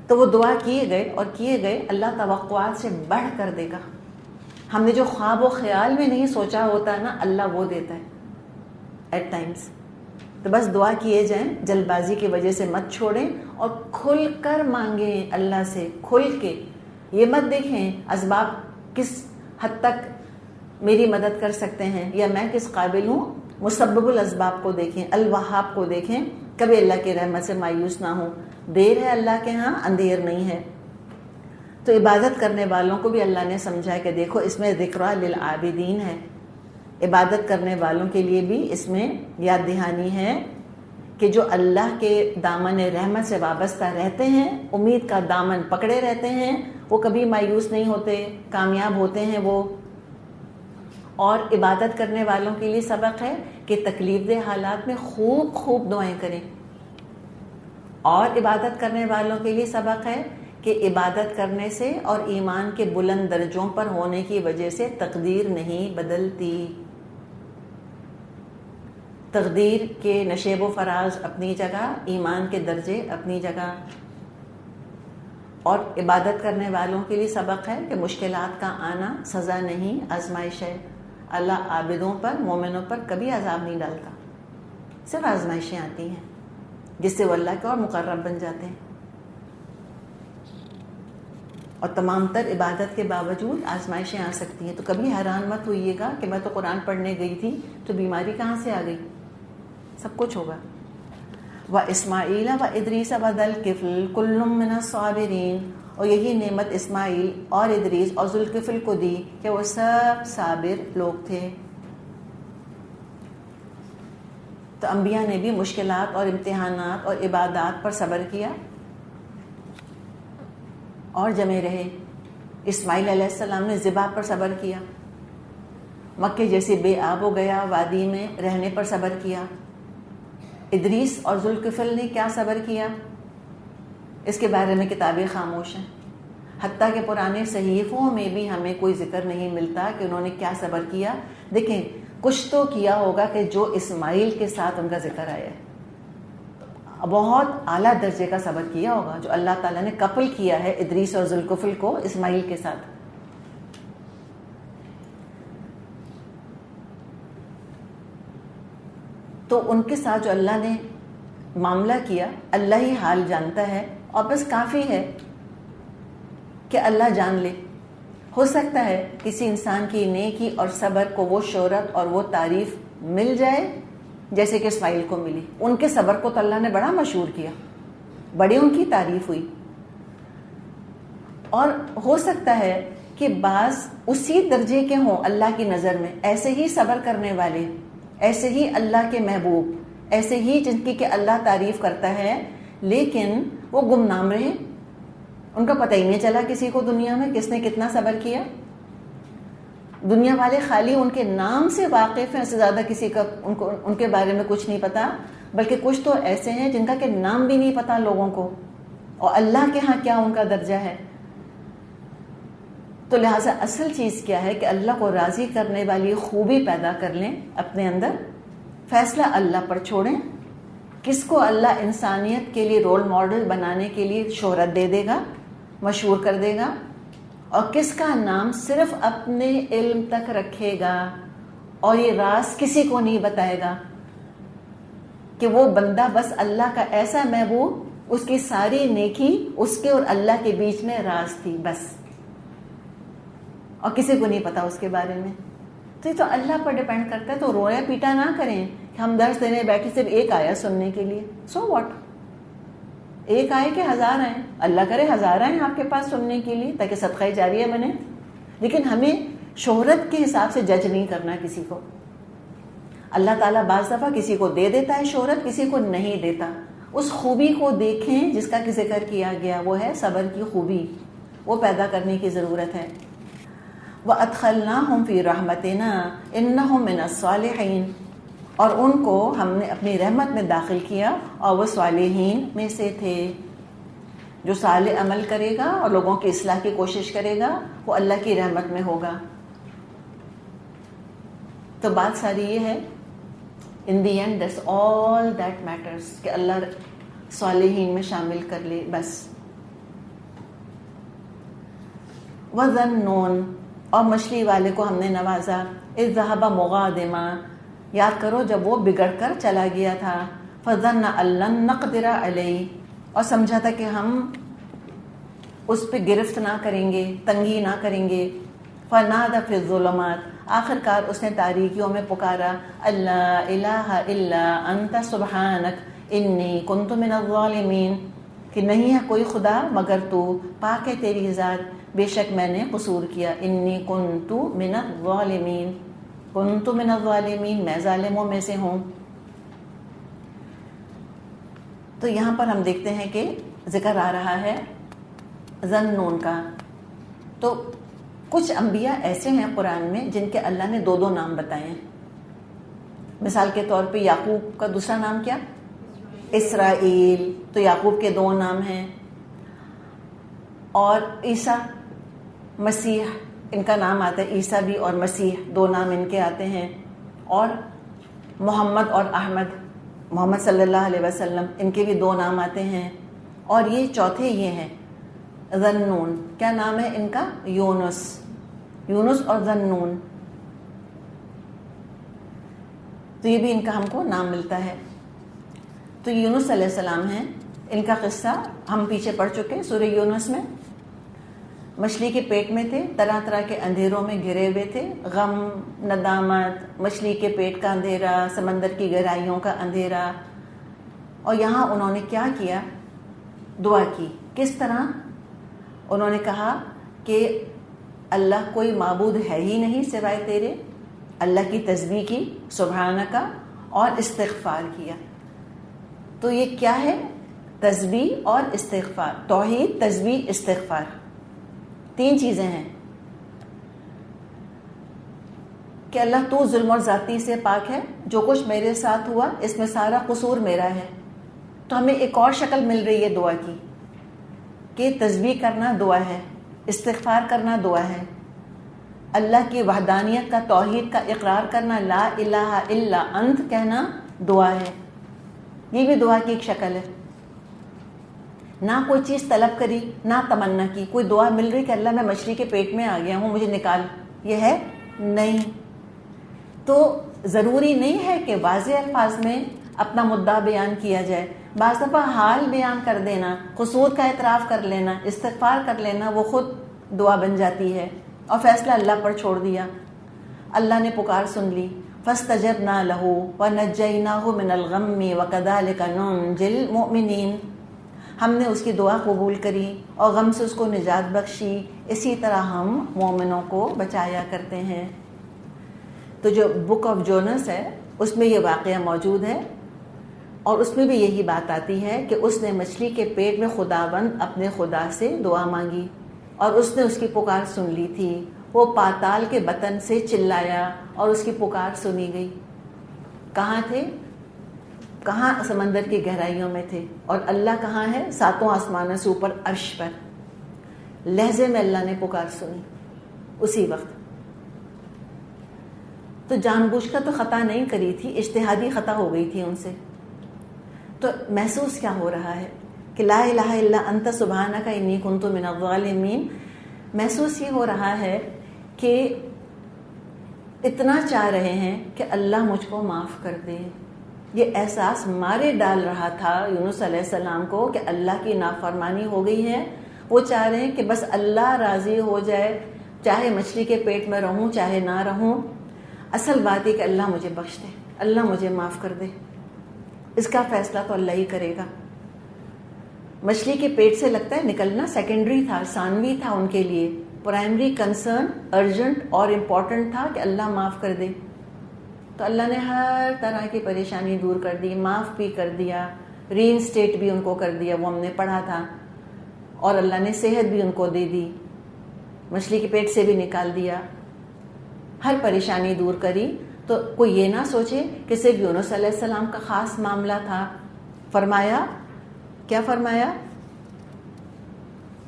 تو وہ دعا کیے گئے اور کیے گئے. اللہ توقعات سے بڑھ کر دے گا. ہم نے جو خواب و خیال میں نہیں سوچا ہوتا ہے نا, اللہ وہ دیتا ہے ایٹ ٹائمز. تو بس دعا کیے جائیں, جلد بازی کی وجہ سے مت چھوڑیں اور کھل کر مانگیں اللہ سے, کھل کے. یہ مت دیکھیں اسباب کس حد تک میری مدد کر سکتے ہیں یا میں کس قابل ہوں. مسبب الاسباب کو دیکھیں, الوہاب کو دیکھیں. کبھی اللہ کی رحمت سے مایوس نہ ہوں. دیر ہے اللہ کے ہاں, اندھیر نہیں ہے. تو عبادت کرنے والوں کو بھی اللہ نے سمجھا کہ دیکھو اس میں ذکرہ للعابدین ہے. عبادت کرنے والوں کے لیے بھی اس میں یاد دہانی ہے کہ جو اللہ کے دامن رحمت سے وابستہ رہتے ہیں, امید کا دامن پکڑے رہتے ہیں, وہ کبھی مایوس نہیں ہوتے, کامیاب ہوتے ہیں وہ. اور عبادت کرنے والوں کے لیے سبق ہے کہ تکلیف دہ حالات میں خوب خوب دعائیں کریں. اور عبادت کرنے والوں کے لیے سبق ہے کہ عبادت کرنے سے اور ایمان کے بلند درجوں پر ہونے کی وجہ سے تقدیر نہیں بدلتی. تقدیر کے نشیب و فراز اپنی جگہ, ایمان کے درجے اپنی جگہ. اور عبادت کرنے والوں کے لیے سبق ہے کہ مشکلات کا آنا سزا نہیں, آزمائش ہے. اللہ عابدوں پر, مومنوں پر کبھی عذاب نہیں ڈالتا, صرف آزمائشیں آتی ہیں جس سے وہ اللہ کے اور مقرب بن جاتے ہیں. اور تمام تر عبادت کے باوجود آزمائشیں آ سکتی ہیں. تو کبھی حیران مت ہوئیے گا کہ میں تو قرآن پڑھنے گئی تھی تو بیماری کہاں سے آ گئی. سب کچھ ہوگا. وَإِسْمَاعِيلَ وَإِدْرِيسَ وَذَا الْكِفْلِ كُلٌّ مِّنَ الصَّابِرِينَ, اور یہی نعمت اسماعیل اور ادریس اور ذوالکفل کو دی کہ وہ سب صابر لوگ تھے. تو انبیاء نے بھی مشکلات اور امتحانات اور عبادات پر صبر کیا اور جمے رہے. اسماعیل علیہ السلام نے ذبح پر صبر کیا, مکے جیسی بے آب و گیا وادی میں رہنے پر صبر کیا. ادریس اور ذوالکفل نے کیا صبر کیا, اس کے بارے میں کتابیں خاموش ہیں. حتیٰ کہ پرانے صحیفوں میں بھی ہمیں کوئی ذکر نہیں ملتا کہ انہوں نے کیا صبر کیا. دیکھیں کچھ تو کیا ہوگا کہ جو اسماعیل کے ساتھ ان کا ذکر آیا ہے, بہت اعلیٰ درجے کا صبر کیا ہوگا جو اللہ تعالیٰ نے کپل کیا ہے ادریس اور ذوالکفل کو اسماعیل کے ساتھ. تو ان کے ساتھ جو اللہ نے معاملہ کیا, اللہ ہی حال جانتا ہے, اور بس کافی ہے کہ اللہ جان لے. ہو سکتا ہے کسی انسان کی نیکی اور صبر کو وہ شہرت اور وہ تعریف مل جائے جیسے کہ اسماعیل کو ملی. ان کے صبر کو تو اللہ نے بڑا مشہور کیا, بڑی ان کی تعریف ہوئی. اور ہو سکتا ہے کہ بعض اسی درجے کے ہوں اللہ کی نظر میں, ایسے ہی صبر کرنے والے, ایسے ہی اللہ کے محبوب, ایسے ہی جن کی کہ اللہ تعریف کرتا ہے لیکن وہ گمنام رہے، ان کا پتہ ہی نہیں چلا کسی کو دنیا میں کس نے کتنا صبر کیا. دنیا والے خالی ان کے نام سے واقف ہیں، اس سے زیادہ کسی کا ان کے بارے میں کچھ نہیں پتا، بلکہ کچھ تو ایسے ہیں جن کا کہ نام بھی نہیں پتا لوگوں کو، اور اللہ کے ہاں کیا ان کا درجہ ہے. تو لہٰذا اصل چیز کیا ہے کہ اللہ کو راضی کرنے والی خوبی پیدا کر لیں اپنے اندر، فیصلہ اللہ پر چھوڑیں. کس کو اللہ انسانیت کے لیے رول ماڈل بنانے کے لیے شہرت دے دے گا، مشہور کر دے گا، اور کس کا نام صرف اپنے علم تک رکھے گا اور یہ راز کسی کو نہیں بتائے گا کہ وہ بندہ بس اللہ کا ایسا محبوب، اس کی ساری نیکی اس کے اور اللہ کے بیچ میں راز تھی بس، اور کسی کو نہیں پتا اس کے بارے میں. تو یہ تو اللہ پر ڈیپینڈ کرتا ہے. تو رویا پیٹا نہ کریں کہ ہم درس دینے بیٹھے صرف ایک آیا سننے کے لیے. سو واٹ، ایک آئے کہ ہزار آئیں، اللہ کرے ہزار آئیں آپ کے پاس سننے کے لیے تاکہ صدقہ جاریہ بنے. لیکن ہمیں شہرت کے حساب سے جج نہیں کرنا کسی کو. اللہ تعالیٰ بعض دفعہ کسی کو دے دیتا ہے شہرت، کسی کو نہیں دیتا. اس خوبی کو دیکھیں جس کا کہ ذکر کیا گیا، وہ ہے صبر کی خوبی، وہ پیدا کرنے کی ضرورت ہے. وَأَدْخَلْنَاهُمْ فِي رَحْمَتِنَا إِنَّهُمْ مِنَ الصَّالِحِينَ، اور ان کو ہم نے اپنی رحمت میں داخل کیا اور وہ صالحین میں سے تھے. جو صالح عمل کرے گا اور لوگوں کی اصلاح کی کوشش کرے گا وہ اللہ کی رحمت میں ہوگا. تو بات ساری یہ ہے، in the end that's all that matters، کہ اللہ صالحین میں شامل کر لے بس. وَذَنُّونَ، اور مچھلی والے کو ہم نے نوازا. اذ ذهب مغاضبا، یاد کرو جب وہ بگڑ کر چلا گیا تھا. فظن ان لن نقدر علیہ، اور سمجھا تھا کہ ہم اس پہ گرفت نہ کریں گے، تنگی نہ کریں گے. فنادى في الظلمات، آخر کار اس نے تاریکیوں میں پکارا، اللہ الہ الا انت سبحانک انی کنت من الظالمین، کہ نہیں ہے کوئی خدا مگر تو، پاک ہے تیری ذات، بے شک میں نے قصور کیا. انی کنت من الظالمین، کنت من الظالمین، میں ظالموں میں سے ہوں. تو یہاں پر ہم دیکھتے ہیں کہ ذکر آ رہا ہے ذنون کا. تو کچھ انبیاء ایسے ہیں قرآن میں جن کے اللہ نے 2 نام بتائے ہیں. مثال کے طور پہ یعقوب کا دوسرا نام کیا؟ اسرائیل. تو یعقوب کے 2 نام ہیں. اور عیسیٰ، مسیح، ان کا نام آتا ہے عیسیٰ بھی اور مسیح، 2 نام ان کے آتے ہیں. اور محمد اور احمد، محمد صلی اللہ علیہ وسلم، ان کے بھی 2 نام آتے ہیں. اور یہ چوتھے یہ ہیں ذنون. کیا نام ہے ان کا؟ یونس. یونس اور ذنون. تو یہ بھی ان کا ہم کو نام ملتا ہے. تو یونس علیہ السلام ہیں، ان کا قصہ ہم پیچھے پڑھ چکے سورہ یونس میں. مچھلی کے پیٹ میں تھے، طرح طرح کے اندھیروں میں گھرے ہوئے تھے، غم، ندامت، مچھلی کے پیٹ کا اندھیرا، سمندر کی گہرائیوں کا اندھیرا. اور یہاں انہوں نے کیا کیا؟ دعا کی. کس طرح؟ انہوں نے کہا کہ اللہ کوئی معبود ہے ہی نہیں سوائے تیرے، اللہ کی تسبیح کی، سبحانکا، اور استغفار کیا. تو یہ کیا ہے؟ تسبیح اور استغفار. توحید، تسبیح، استغفار، 3 چیزیں ہیں. کہ اللہ تو ظلم اور ذاتی سے پاک ہے، جو کچھ میرے ساتھ ہوا اس میں سارا قصور میرا ہے. تو ہمیں ایک اور شکل مل رہی ہے دعا کی کہ تسبیح کرنا دعا ہے، استغفار کرنا دعا ہے، اللہ کی وحدانیت کا، توحید کا اقرار کرنا، لا الہ الا انت کہنا دعا ہے. یہ بھی دعا کی ایک شکل ہے. نہ کوئی چیز طلب کری، نہ تمنا کی. کوئی دعا مل رہی کہ اللہ میں مچھلی کے پیٹ میں آ گیا ہوں، مجھے نکال، یہ ہے نہیں. تو ضروری نہیں ہے کہ واضح الفاظ میں اپنا مدعا بیان کیا جائے. بعض دفعہ حال بیان کر دینا، قصور کا اعتراف کر لینا، استغفار کر لینا، وہ خود دعا بن جاتی ہے. اور فیصلہ اللہ پر چھوڑ دیا. اللہ نے پکار سن لی. فاستجبنا له ونجيناه من الغم وكذلك ننجي المؤمنين. ہم نے اس کی دعا قبول کری اور غم سے اس کو نجات بخشی. اسی طرح ہم مومنوں کو بچایا کرتے ہیں. تو جو بک آف جونس ہے اس میں یہ واقعہ موجود ہے اور اس میں بھی یہی بات آتی ہے کہ اس نے مچھلی کے پیٹ میں خداوند اپنے خدا سے دعا مانگی اور اس نے اس کی پکار سن لی تھی. وہ پاتال کے بطن سے چلایا اور اس کی پکار سنی گئی. کہاں تھے؟ کہاں؟ سمندر کی گہرائیوں میں تھے. اور اللہ کہاں ہے؟ 7 آسمانوں سے اوپر عرش پر. لہجے میں اللہ نے پکار سنی اسی وقت. تو جان بوجھ کر تو خطا نہیں کری تھی، اجتہادی خطا ہو گئی تھی ان سے. تو محسوس کیا ہو رہا ہے کہ لا الہ الا انت سبحانک انی کنت من الظالمین. محسوس یہ ہو رہا ہے کہ اتنا چاہ رہے ہیں کہ اللہ مجھ کو معاف کر دے. یہ احساس مارے ڈال رہا تھا یونس علیہ السلام کو کہ اللہ کی نافرمانی ہو گئی ہے. وہ چاہ رہے ہیں کہ بس اللہ راضی ہو جائے، چاہے مچھلی کے پیٹ میں رہوں چاہے نہ رہوں. اصل بات ہے کہ اللہ مجھے بخش دے، اللہ مجھے معاف کر دے. اس کا فیصلہ تو اللہ ہی کرے گا. مچھلی کے پیٹ سے لگتا ہے نکلنا سیکنڈری تھا، ثانوی تھا ان کے لیے. پرائمری کنسرن ارجنٹ اور امپورٹنٹ تھا کہ اللہ معاف کر دے. تو اللہ نے ہر طرح کی پریشانی دور کر دی، معاف بھی کر دیا، ری انسٹیٹ بھی ان کو کر دیا، وہ ہم نے پڑھا تھا. اور اللہ نے صحت بھی ان کو دے دی، مچھلی کے پیٹ سے بھی نکال دیا، ہر پریشانی دور کری. تو کوئی یہ نہ سوچے کہ صرف یونس علیہ السلام کا خاص معاملہ تھا. فرمایا کیا فرمایا؟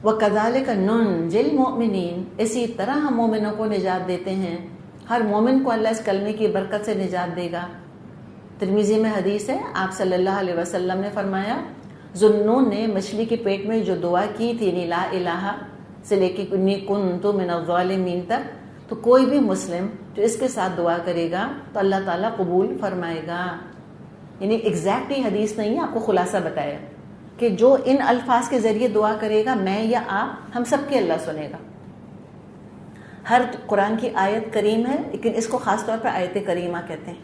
وَكَذَلِكَ نُنْجِي الْمُؤْمِنِينَ. اسی طرح ہم مومنوں کو نجات دیتے ہیں. ہر مومن کو اللہ اس کلمے کی برکت سے نجات دے گا. ترمذی میں حدیث ہے، آپ صلی اللہ علیہ وسلم نے فرمایا ذُنُّون نے مچھلی کے پیٹ میں جو دعا کی تھی لا الہ سے لے کے انی کنت من الظالمین تک، تو کوئی بھی مسلم جو اس کے ساتھ دعا کرے گا تو اللہ تعالیٰ قبول فرمائے گا. یعنی ایگزیکٹلی حدیث نہیں ہے، آپ کو خلاصہ بتایا کہ جو ان الفاظ کے ذریعے دعا کرے گا، میں یا آپ، ہم سب کے اللہ سنے گا. ہر قرآن کی آیت کریم ہے، لیکن اس کو خاص طور پر آیت کریمہ کہتے ہیں.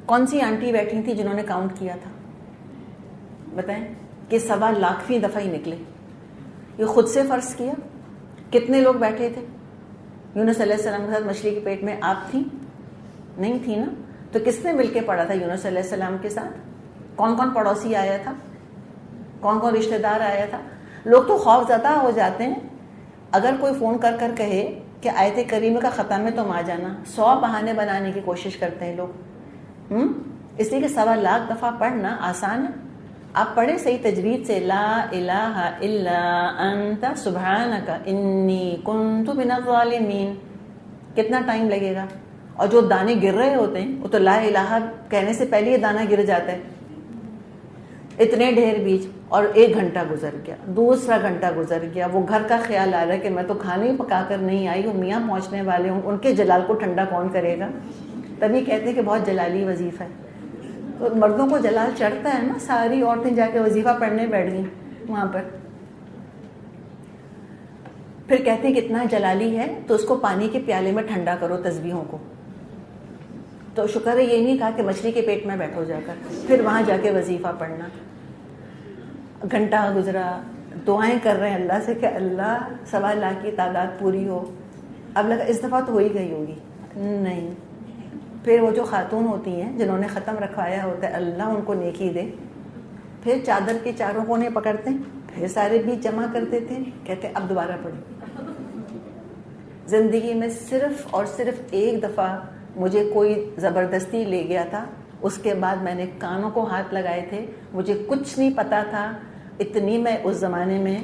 کون سی آنٹی بیٹھی تھی جنہوں نے کاؤنٹ کیا تھا؟ بتائیں کہ 1.25 لاکھویں دفعہ ہی نکلے. یہ خود سے فرض کیا. کتنے لوگ بیٹھے تھے یونس علیہ السلام کے ساتھ مچھلی کے پیٹ میں؟ آپ تھی؟ نہیں تھی نا. تو کس نے مل کے پڑھا تھا یونس علیہ السلام کے ساتھ؟ کون کون پڑوسی آیا تھا؟ کون کون رشتہ دار آیا تھا؟ لوگ تو خوف زدہ ہو جاتے ہیں اگر کوئی فون کر کر کہے کہ آیت کریمہ کا ختم میں تم آ جانا. 100 بہانے بنانے کی کوشش کرتے ہیں لوگ. اس لیے کہ 1.25 لاکھ دفعہ پڑھنا آسان ہے. آپ پڑھیں صحیح تجوید سے، لا الہ الا انت سبحانک انی کنت من الظالمین. کتنا ٹائم لگے گا؟ اور جو دانے گر رہے ہوتے ہیں وہ تو لا الہ کہنے سے پہلے یہ دانہ گر جاتا ہے. اتنے ڈھیر بیچ، اور 1 گھنٹہ گزر گیا، دوسرا گھنٹہ گزر گیا. وہ گھر کا خیال آ رہا ہے کہ میں تو کھانے پکا کر نہیں آئی ہوں، میاں پہنچنے والے ہوں، ان کے جلال کو ٹھنڈا کون کرے گا؟ تبھی کہتے ہیں کہ بہت جلالی وظیفہ ہے. تو مردوں کو جلال چڑھتا ہے نا، ساری عورتیں جا کے وظیفہ پڑھنے بیٹھ گئیں وہاں پر. پھر کہتے ہیں کتنا جلالی ہے تو اس کو پانی کے پیالے میں ٹھنڈا کرو تسبیحوں کو. تو شکر ہے یہ نہیں کہا کہ مچھلی کے پیٹ میں بیٹھو جا کر پھر وہاں جا کے وظیفہ پڑھنا. گھنٹہ گزرا، دعائیں کر رہے ہیں اللہ سے کہ اللہ 1.25 لاکھ کی تعداد پوری ہو. اب لگا اس دفعہ تو ہو ہی گئی ہوگی، نہیں. پھر وہ جو خاتون ہوتی ہیں جنہوں نے ختم رکھوایا ہوتا ہے، اللہ ان کو نیکی دے. پھر چادر کے چاروں کونے پکڑتے ہیں، پھر سارے بیج جمع کر دیتے ہیں، کہتے ہیں اب دوبارہ پڑھیں. زندگی میں صرف اور صرف 1 دفعہ مجھے کوئی زبردستی لے گیا تھا، اس کے بعد میں نے کانوں کو ہاتھ لگائے تھے. مجھے کچھ نہیں پتا تھا، اتنی میں اس زمانے میں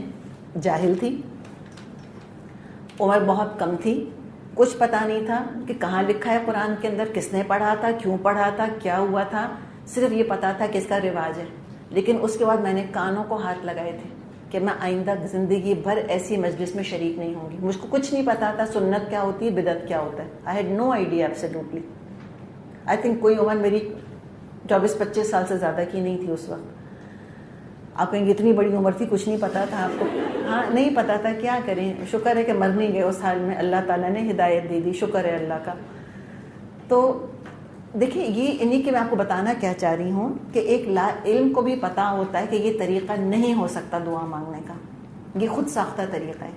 جاہل تھی. عمر بہت کم تھی، کچھ پتا نہیں تھا کہ کہاں لکھا ہے قرآن کے اندر، کس نے پڑھا تھا، کیوں پڑھا تھا، کیا ہوا تھا. صرف یہ پتا تھا کہ اس کا رواج ہے. لیکن اس کے بعد میں نے کانوں کو ہاتھ لگائے تھے کہ میں آئندہ زندگی بھر ایسی مجلس میں شریک نہیں ہوں گی. مجھ کو کچھ نہیں پتا تھا سنت کیا ہوتی ہے، بدعت کیا ہوتا ہے. I had no idea absolutely. I think کوئی عمر میری 24-25 سال سے زیادہ کی نہیں تھی اس وقت. آپ کہیں گے اتنی بڑی عمر تھی کچھ نہیں پتا تھا آپ کو؟ ہاں نہیں پتا تھا، کیا کریں. شکر ہے کہ مر نہیں گئے اس حال میں، اللہ تعالیٰ نے ہدایت دے دی، شکر ہے اللہ کا. تو دیکھیں یہ انہیں کہ میں آپ کو بتانا کیا چاہ رہی ہوں کہ ایک لا علم کو بھی پتا ہوتا ہے کہ یہ طریقہ نہیں ہو سکتا دعا مانگنے کا، یہ خود ساختہ طریقہ ہے.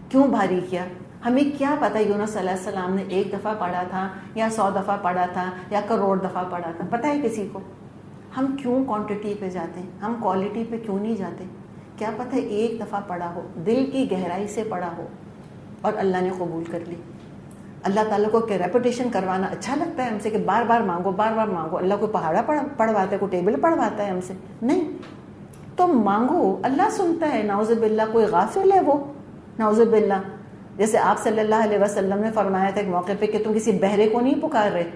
کیوں بھاری کیا؟ ہمیں کیا پتا یونس علیہ السلام نے 1 دفعہ پڑھا تھا یا 100 دفعہ پڑھا تھا یا کروڑ دفعہ پڑھا تھا؟ پتہ ہے کسی کو؟ ہم کیوں کوانٹٹی پہ جاتے ہیں, ہم کوالٹی پہ کیوں نہیں جاتے؟ کیا پتہ ایک دفعہ پڑھا ہو, دل کی گہرائی سے پڑھا ہو اور اللہ نے قبول کر لی. اللہ تعالیٰ کو کہ ریپیٹیشن کروانا اچھا لگتا ہے ہم سے کہ بار بار مانگو بار بار مانگو. اللہ کو پہاڑا پڑھواتا ہے, کوئی ٹیبل پڑھواتا ہے ہم سے؟ نہیں. تو مانگو, اللہ سنتا ہے. نعوذ باللہ کوئی غافل ہے وہ؟ نعوذ باللہ. جیسے آپ صلی اللہ علیہ وسلم نے فرمایا تھا ایک موقع پہ کہ تم کسی بہرے کو نہیں پکار رہے,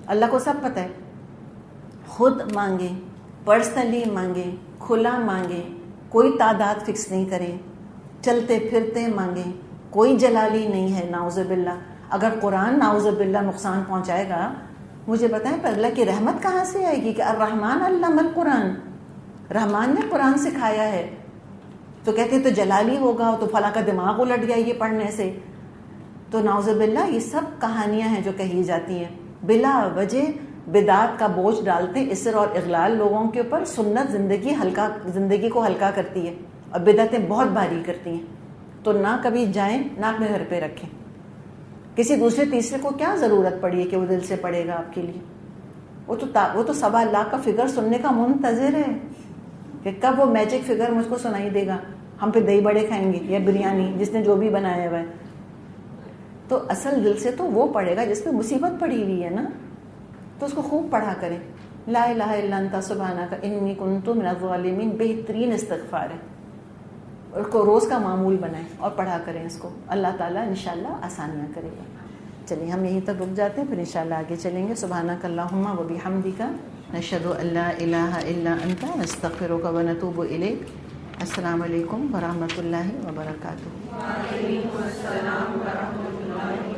اللہ کو سب پتہ ہے. خود مانگیں, پرسنلی مانگیں, کھلا مانگیں, کوئی تعداد فکس نہیں کریں, چلتے پھرتے مانگیں, کوئی جلالی نہیں ہے. نعوذ باللہ. اگر قرآن نعوذ باللہ نقصان پہنچائے گا, مجھے بتائیں پر اللہ کی رحمت کہاں سے آئے گی کہ الرحمن علم القرآن, رحمان نے قرآن سکھایا ہے. تو کہتے ہیں تو جلالی ہوگا, تو فلاں کا دماغ الٹ گیا یہ پڑھنے سے. تو نعوذ باللہ یہ سب کہانیاں ہیں جو کہی جاتی ہیں بلا وجہ. بدعات کا بوجھ ڈالتے ہیں اسر اور اغلال لوگوں کے اوپر. سنت زندگی کو ہلکا کرتی ہے اور بدعتیں بہت بھاری کرتی ہیں. تو نہ کبھی جائیں, نہ اپنے گھر پہ رکھیں. کسی دوسرے تیسرے کو کیا ضرورت پڑی ہے کہ وہ دل سے پڑھے گا آپ کے لیے؟ وہ تو 1.25 لاکھ کا فگر سننے کا منتظر ہے کہ کب وہ میجک فگر مجھ کو سنائی دے گا, ہم پہ دہی بڑے کھائیں گے یا بریانی, جس نے جو بھی بنایا ہوا ہے. تو اصل دل سے تو وہ پڑھے گا جس پہ مصیبت پڑی ہوئی ہے نا. تو اس کو خوب پڑھا کریں. لا الہ الا انت سبحانک انی کنت من الظالمین بہترین استغفار ہے. اس کو روز کا معمول بنائیں اور پڑھا کریں اس کو. اللہ تعالیٰ انشاءاللہ آسانیاں کرے گا. چلیے ہم یہیں تک رک جاتے ہیں, پھر انشاءاللہ آگے چلیں گے. سبحانک اللہم و بحمدک نشہد ان لا الہ الا انت نستغفرک و نتوب الیک. السلام علیکم ورحمۃ اللہ وبرکاتہ. وعلیکم السلام ورحمۃ اللہ.